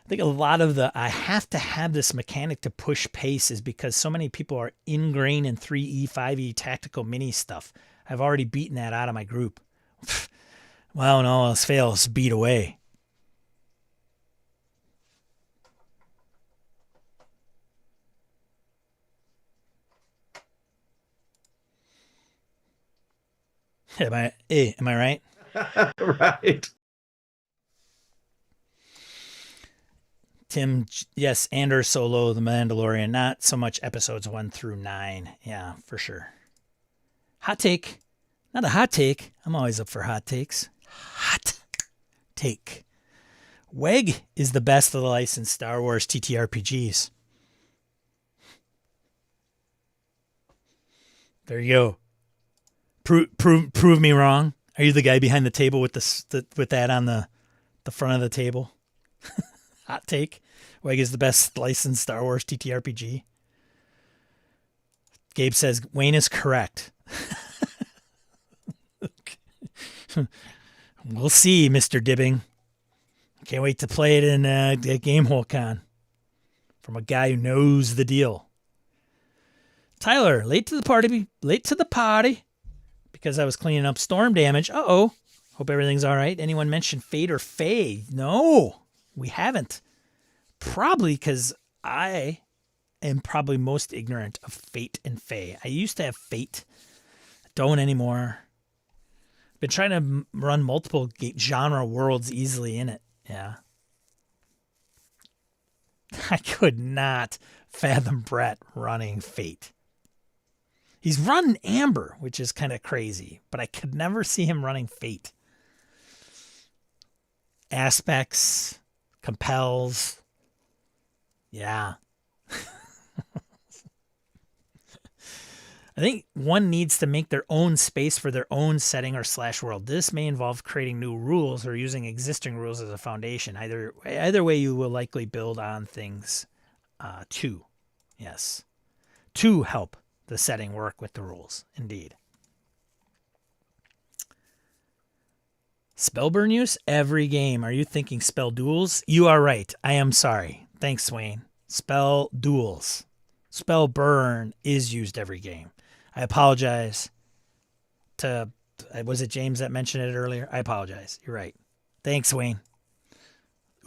I think a lot of I have to have this mechanic to push pace is because so many people are ingrained in 3E, 5E tactical mini stuff. I've already beaten that out of my group. Well, no, else fails, beat away. Am I right? Right. Tim, yes, Andor Solo, The Mandalorian, not so much episodes 1 through 9. Yeah, for sure. Hot take. Not a hot take. I'm always up for hot takes. Hot take. WEG is the best of the licensed Star Wars TTRPGs. There you go. Prove me wrong. Are you the guy behind the table with with that on the front of the table? Hot take. WEG is the best licensed Star Wars TTRPG. Gabe says Wayne is correct. We'll see, Mr. Dibbing. Can't wait to play it in at Gamehole Con from a guy who knows the deal. Tyler, late to the party because I was cleaning up storm damage. Uh-oh. Hope everything's all right. Anyone mention Fate or Fae? No, we haven't. Probably because I am probably most ignorant of Fate and Fae. I used to have Fate. Don't anymore. Been trying to run multiple genre worlds easily in it. Yeah. I could not fathom Brett running Fate. He's run Amber, which is kind of crazy, but I could never see him running Fate. Aspects, compels. Yeah. I think one needs to make their own space for their own setting or / world. This may involve creating new rules or using existing rules as a foundation. Either way, you will likely build on things to help the setting work with the rules. Indeed. Spellburn use? Every game. Are you thinking spell duels? You are right. I am sorry. Thanks, Wayne. Spell duels. Spell burn is used every game. I apologize to, was it James that mentioned it earlier? I apologize. You're right. Thanks, Wayne.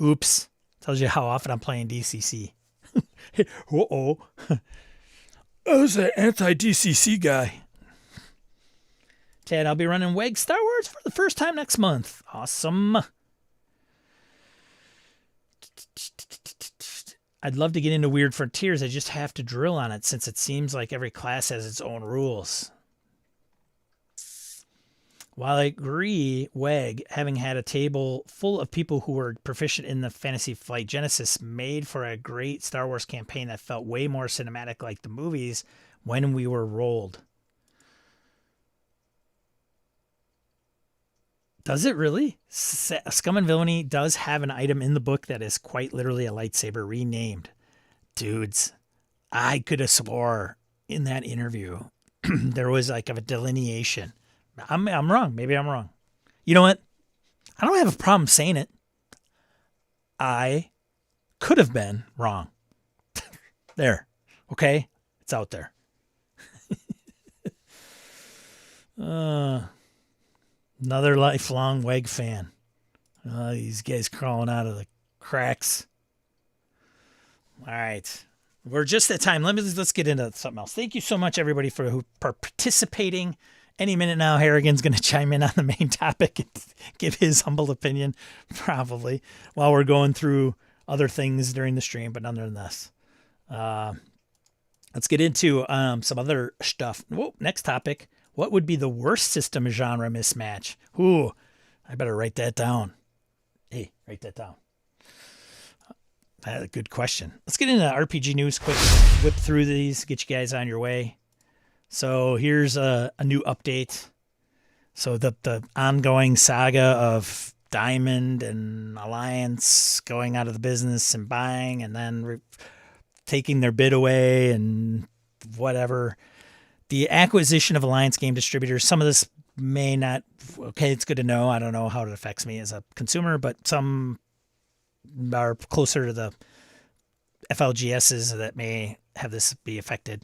Oops. Tells you how often I'm playing DCC. Uh-oh. I was an anti-DCC guy. Ted, I'll be running WEG Star Wars for the first time next month. Awesome. I'd love to get into Weird Frontiers. I just have to drill on it since it seems like every class has its own rules. While I agree, WEG, having had a table full of people who were proficient in the Fantasy Flight Genesis, made for a great Star Wars campaign that felt way more cinematic like the movies when we were rolled. Does it really? Scum and Villainy does have an item in the book that is quite literally a lightsaber renamed. Dudes, I could have swore in that interview there was like a delineation. I'm wrong. Maybe I'm wrong. You know what? I don't have a problem saying it. I could have been wrong. There. Okay? It's out there. Another lifelong WEG fan. These guys crawling out of the cracks. All right. We're just at time. Let's get into something else. Thank you so much, everybody, for participating. Any minute now, Harrigan's going to chime in on the main topic and give his humble opinion, probably, while we're going through other things during the stream. But nonetheless, let's get into some other stuff. Whoa, next topic. What would be the worst system genre mismatch? Ooh, I better write that down. Hey, write that down. That's a good question. Let's get into RPG news quick. Whip through these, get you guys on your way. So here's a new update. So the ongoing saga of Diamond and Alliance going out of the business and buying and then taking their bid away and whatever. The acquisition of Alliance game distributors, some of this may not, okay, it's good to know. I don't know how it affects me as a consumer, but some are closer to the FLGSs that may have this be affected.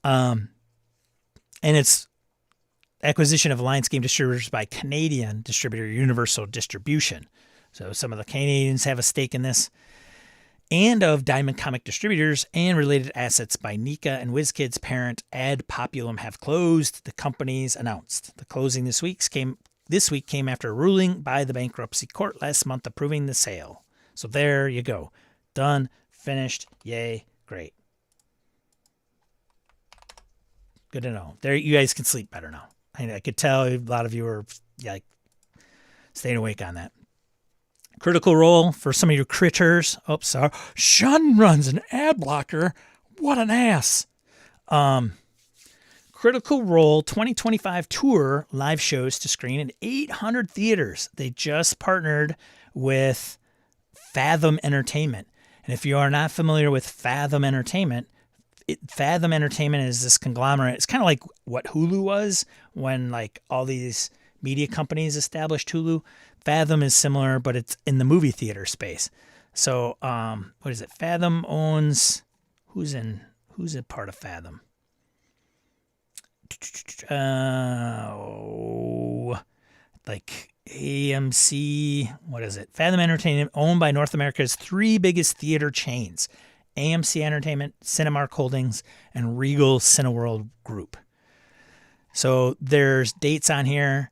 And it's acquisition of Alliance game distributors by Canadian distributor Universal Distribution. So some of the Canadians have a stake in this. And of Diamond Comic Distributors and related assets by Nika and WizKids parent Ad Populum have closed, the companies announced. The closing this week came after a ruling by the bankruptcy court last month approving the sale. So there you go. Done, finished, yay, great. Good to know. There, you guys can sleep better now. I could tell a lot of you are like staying awake on that. Critical Role for some of your critters. Oh, sorry. Sean runs an ad blocker. What an ass. Critical Role 2025 tour live shows to screen in 800 theaters. They just partnered with Fathom Entertainment. And if you are not familiar with Fathom Entertainment, Fathom Entertainment is this conglomerate. It's kind of like what Hulu was when like all these media companies established Hulu. Fathom is similar, but it's in the movie theater space. So, what is it? Fathom owns who's a part of Fathom? Like AMC. What is it? Fathom Entertainment, owned by North America's three biggest theater chains: AMC Entertainment, Cinemark Holdings, and Regal Cineworld Group. So there's dates on here.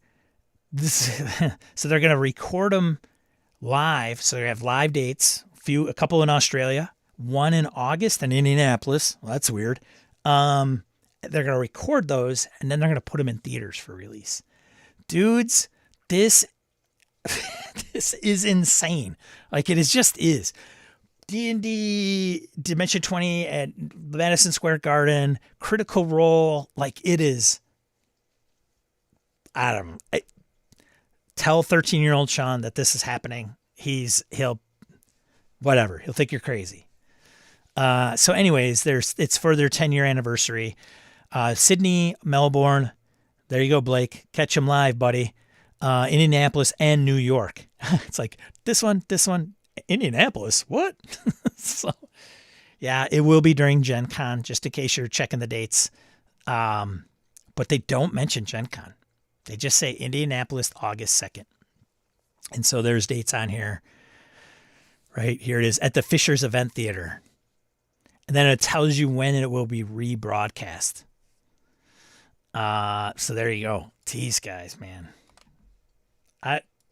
So they're going to record them live. So they have live dates, a couple in Australia, one in August in Indianapolis. Well, that's weird. They're going to record those, and then they're going to put them in theaters for release. Dudes, this is insane. Like it just is. D&D Dimension 20 at Madison Square Garden, Critical Role, like it is. I don't know. Tell 13-year-old Sean that this is happening. He'll think you're crazy. So anyways, it's for their 10-year anniversary. Sydney, Melbourne. There you go, Blake. Catch him live, buddy. Indianapolis and New York. It's like this one, Indianapolis. What? So yeah, it will be during Gen Con, just in case you're checking the dates. But they don't mention Gen Con. They just say Indianapolis, August 2nd. And so there's dates on here. Right here it is at the Fisher's Event Theater. And then it tells you when it will be rebroadcast. So there you go. These guys, man.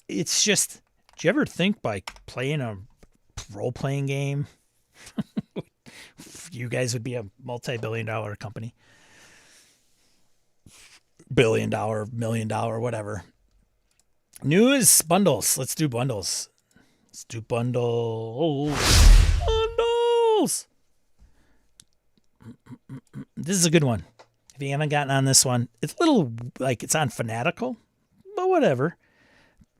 It's just, do you ever think by playing a role-playing game, you guys would be a multi-billion-dollar company? $1 billion, $1 million, whatever. News bundles. Let's do bundles. Bundles. This is a good one. If you haven't gotten on this one, it's a little like it's on Fanatical, but whatever.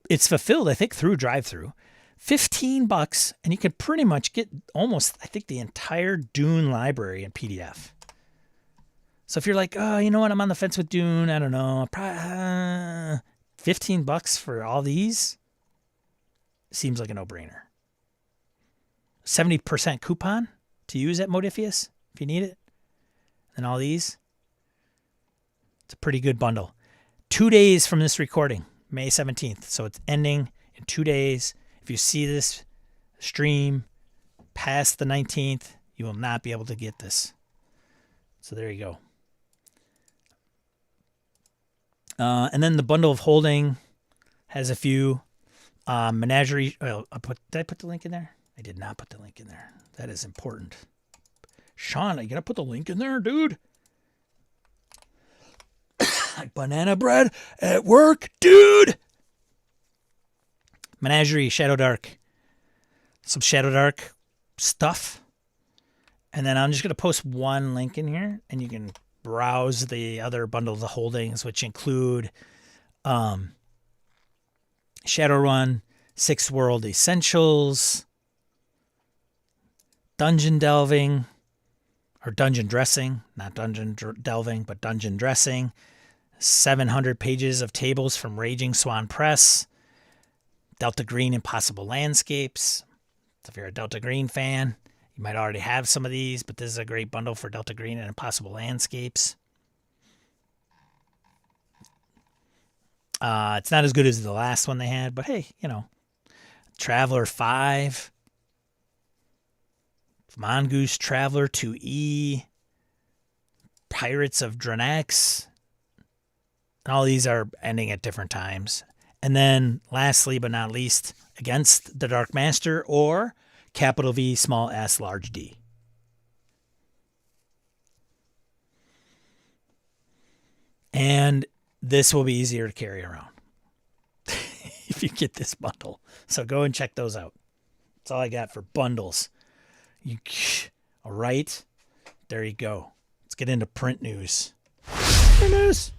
It's fulfilled, I think, through drive-through. $15, and you can pretty much get almost, I think, the entire Dune library in PDF. So if you're like, oh, you know what, I'm on the fence with Dune, I don't know, probably, $15 for all these seems like a no-brainer. 70% coupon to use at Modifius if you need it. And all these. It's a pretty good bundle. 2 days from this recording, May 17th. So it's ending in 2 days. If you see this stream past the 19th, you will not be able to get this. So there you go. And then the bundle of holding has a few menagerie. Did I put the link in there? I did not put the link in there. That is important. Sean, you gotta put the link in there, dude. Banana bread at work, dude. Menagerie, Shadowdark. Some Shadowdark stuff. And then I'm just going to post one link in here, and you can browse the other bundles of holdings, which include Shadowrun, 6 World Essentials, Dungeon Delving, or Dungeon Dressing, not Dungeon Delving, but Dungeon Dressing, 700 pages of tables from Raging Swan Press, Delta Green Impossible Landscapes. So if you're a Delta Green fan, you might already have some of these, but this is a great bundle for Delta Green and Impossible Landscapes. It's not as good as the last one they had, but hey, you know, Traveler 5, Mongoose Traveler 2E, Pirates of Dranex. And all these are ending at different times. And then lastly but not least, Against the Dark Master, or capital V, small s, large D. And this will be easier to carry around if you get this bundle. So go and check those out. That's all I got for bundles. All right. There you go. Let's get into print news. Print news.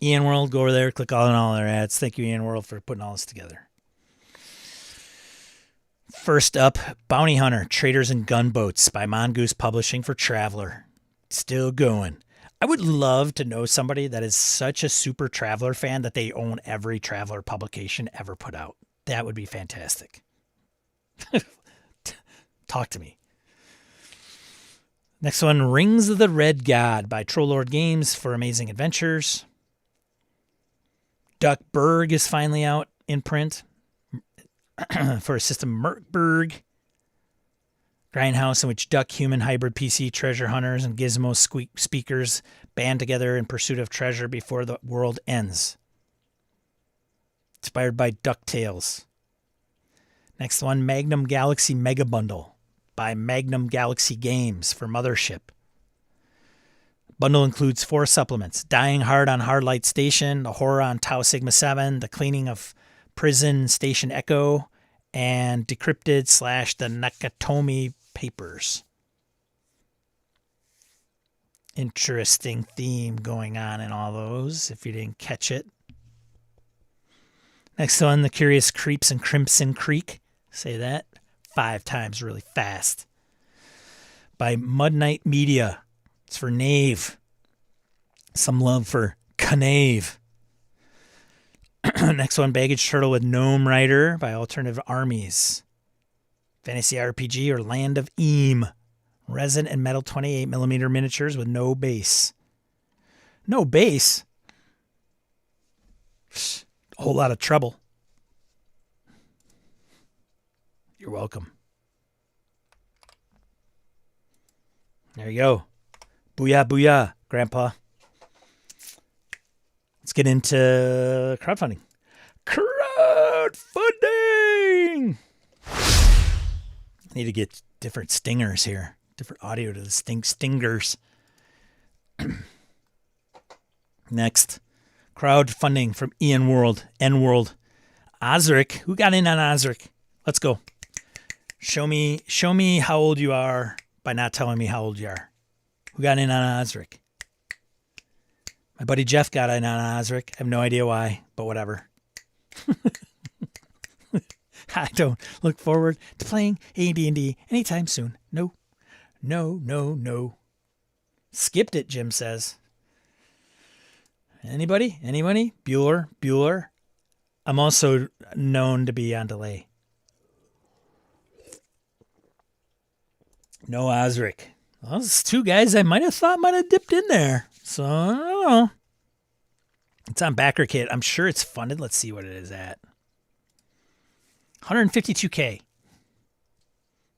Ian World, go over there, click on all their ads. Thank you, Ian World, for putting all this together. First up, Bounty Hunter, Traders and Gunboats by Mongoose Publishing for Traveler. Still going. I would love to know somebody that is such a super Traveler fan that they own every Traveler publication ever put out. That would be fantastic. Talk to me. Next one, Rings of the Red God by Trollord Games for Amazing Adventures. Duck Berg is finally out in print for a system Merkberg. Grindhouse, in which duck human hybrid PC treasure hunters and gizmo speakers band together in pursuit of treasure before the world ends. Inspired by DuckTales. Next one, Magnum Galaxy Mega Bundle by Magnum Galaxy Games for Mothership. Bundle includes 4 supplements: Dying Hard on Hardlight Station, The Horror on Tau Sigma 7, The Cleaning of Prison Station Echo, and Decrypted / the Nakatomi Papers. Interesting theme going on in all those, if you didn't catch it. Next one, The Curious Creeps in Crimson Creek. Say that 5 times really fast. By Mud Knight Media. It's for Knave. Some love for Knave. Next one, Baggage Turtle with Gnome Rider by Alternative Armies. Fantasy RPG or Land of Eam. Resin and metal 28mm miniatures with no base. No base? A whole lot of trouble. You're welcome. There you go. Booyah, booyah, Grandpa. Let's get into crowdfunding. Crowdfunding! I need to get different stingers here. Different audio to the stingers. Next, crowdfunding from Ian World, N World. Osric. Who got in on Osric? Let's go. Show me how old you are by not telling me how old you are. Who got in on Osric? My buddy Jeff got in on Osric. I have no idea why, but whatever. I don't look forward to playing AD&D anytime soon. No. Skipped it, Jim says. Anybody? Bueller? I'm also known to be on delay. No Osric. Well, those two guys I might have thought might have dipped in there. So, I don't know. It's on BackerKit. I'm sure it's funded. Let's see what it is at. 152K.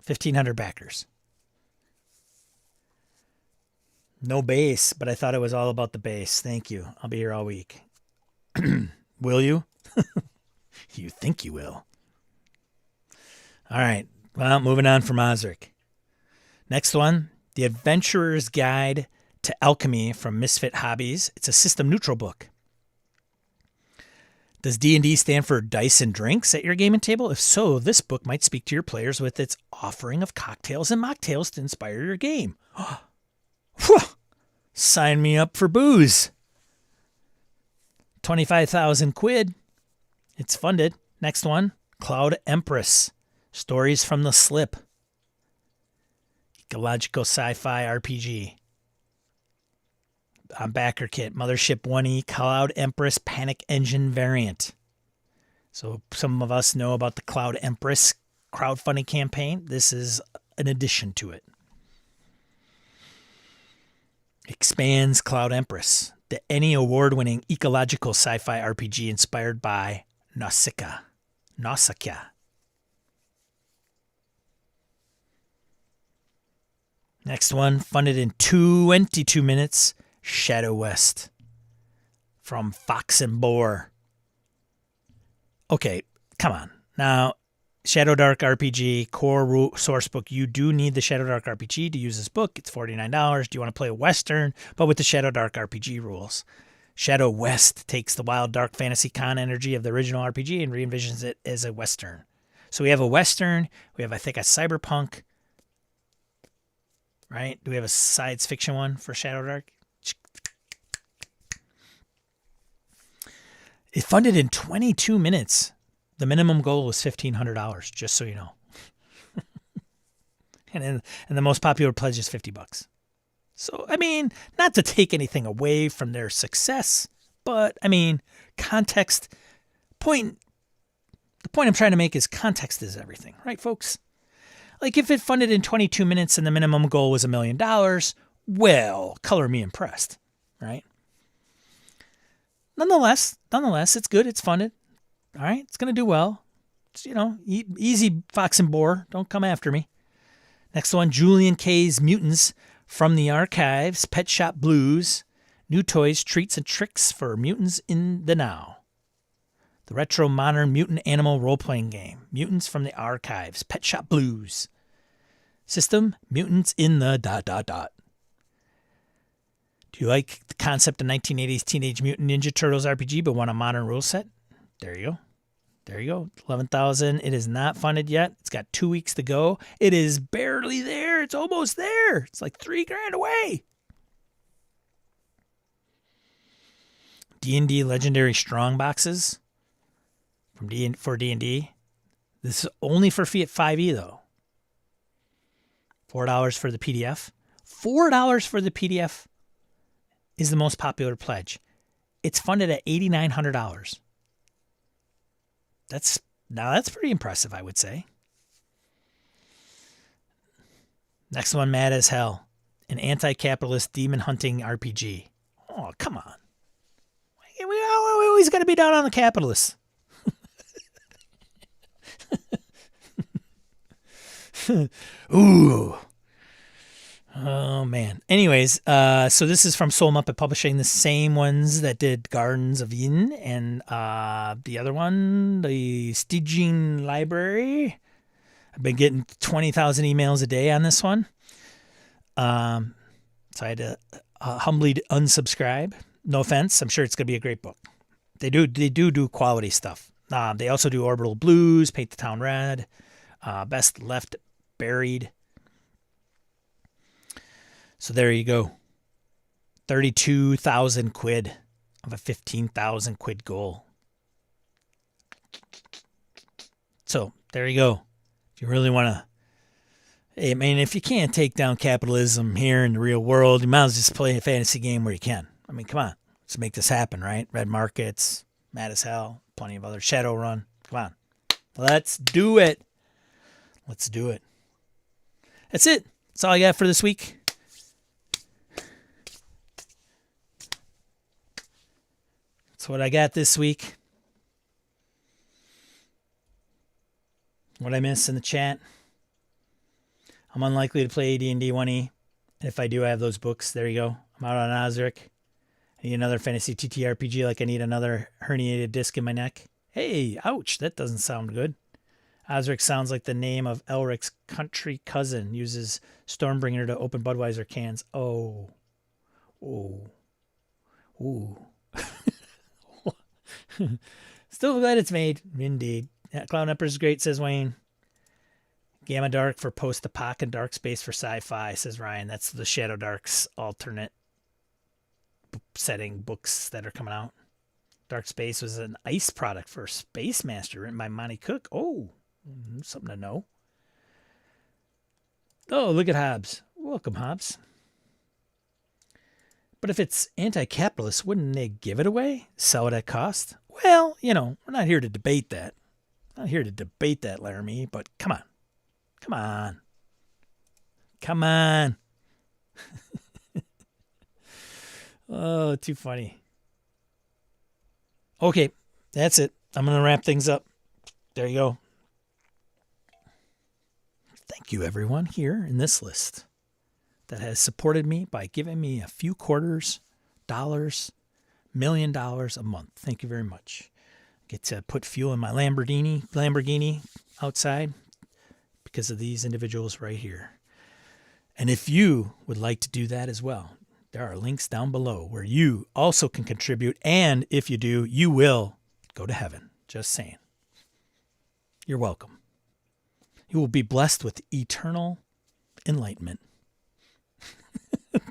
1,500 backers. No base, but I thought it was all about the base. Thank you. I'll be here all week. Will you? You think you will. All right. Well, moving on from Osric. Next one, The Adventurer's Guide to Alchemy from Misfit Hobbies. It's a system-neutral book. Does D&D stand for dice and drinks at your gaming table? If so, this book might speak to your players with its offering of cocktails and mocktails to inspire your game. Sign me up for booze. 25,000 quid. It's funded. Next one, Cloud Empress. Stories from the Slip. Ecological sci-fi RPG. On BackerKit, Mothership 1E Cloud Empress Panic Engine variant. So some of us know about the Cloud Empress crowdfunding campaign. This is an addition to it. Expands Cloud Empress, the ENnie award-winning ecological sci-fi RPG inspired by Nausicaa. Next one, funded in 22 minutes. Shadow West from Fox and Boar. Okay, come on. Now, Shadowdark RPG, core source book. You do need the Shadowdark RPG to use this book. It's $49. Do you want to play a Western, but with the Shadowdark RPG rules? Shadow West takes the wild, dark fantasy con energy of the original RPG and re-envisions it as a Western. So we have a Western. We have, I think, a cyberpunk. Right? Do we have a science fiction one for Shadowdark? It funded in 22 minutes. The minimum goal was $1,500, just so you know. and the most popular pledge is $50. So, I mean, not to take anything away from their success, but, I mean, context, the point I'm trying to make is context is everything, right, folks? Like, if it funded in 22 minutes and the minimum goal was $1 million, well, color me impressed, right? Nonetheless, it's good. It's funded. All right, it's going to do well. It's, easy Fox and Boar. Don't come after me. Next one, Julian K's Mutants from the Archives, Pet Shop Blues, new toys, treats, and tricks for mutants in the now. The retro modern mutant animal role-playing game. Mutants from the Archives, Pet Shop Blues. System, mutants in the ... Do you like the concept of 1980s Teenage Mutant Ninja Turtles RPG but want a modern rule set? There you go. 11,000. It is not funded yet. It's got 2 weeks to go. It is barely there. It's almost there. It's like $3,000 away. D&D Legendary Strong boxes for D&D. This is only for 5e though. $4 for the PDF. $4 for the PDF is the most popular pledge. It's funded at $8,900. That's pretty impressive, I would say. Next one, Mad as Hell, an anti-capitalist demon hunting RPG. Oh, come on. We always got to be down on the capitalists. Ooh. Oh, man. Anyways, so this is from Soul Muppet Publishing, the same ones that did Gardens of Eden and the other one, the Stygian Library. I've been getting 20,000 emails a day on this one. So I had to humbly unsubscribe. No offense. I'm sure it's going to be a great book. They do quality stuff. They also do Orbital Blues, Paint the Town Red, Best Left Buried. So there you go. 32,000 quid of a 15,000 quid goal. So there you go. If you really want to, I mean, if you can't take down capitalism here in the real world, you might as well just play a fantasy game where you can. I mean, come on. Let's make this happen, right? Red Markets, Mad as Hell, plenty of other Shadowrun. Come on. Let's do it. Let's do it. That's it. That's all I got for this week. That's what I got this week. What I miss in the chat. I'm unlikely to play D&D 1E. And if I do, I have those books. There you go. I'm out on Osric. I need another fantasy TTRPG like I need another herniated disc in my neck. Hey, ouch. That doesn't sound good. Osric sounds like the name of Elric's country cousin. Uses Stormbringer to open Budweiser cans. Oh. Oh. Ooh. Still glad it's made. Indeed. Yeah, Cloud Emperor's great, says Wayne. Gamma Dark for post-apoc and Dark Space for sci-fi, says Ryan. That's the Shadowdark's alternate setting books that are coming out. Dark Space was an ice product for Space Master written by Monty Cook. Oh, something to know. Oh, look at Hobbs. Welcome, Hobbs. But if it's anti-capitalist, wouldn't they give it away? Sell it at cost? Well, you know, we're not here to debate that. Not here to debate that, Laramie, but come on. Come on. Come on. Oh, too funny. Okay, that's it. I'm going to wrap things up. There you go. Thank you, everyone here in this list that has supported me by giving me a few quarters, dollars, $1 million a month. Thank you very much. Get to put fuel in my Lamborghini outside because of these individuals right here. And if you would like to do that as well, there are links down below where you also can contribute. And if you do, you will go to heaven. Just saying. You're welcome. You will be blessed with eternal enlightenment.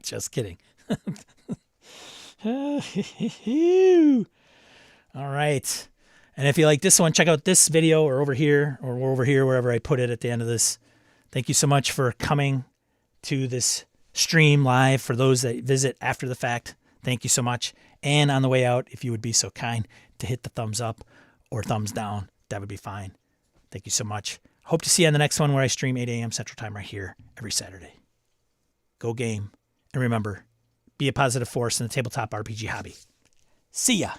Just kidding. All right. And if you like this one, check out this video or over here, wherever I put it at the end of this. Thank you so much for coming to this stream live. For those that visit after the fact, thank you so much. And on the way out, if you would be so kind to hit the thumbs up or thumbs down, that would be fine. Thank you so much. Hope to see you on the next one where I stream 8 a.m. Central Time right here every Saturday. Go game. And remember, be a positive force in the tabletop RPG hobby. See ya.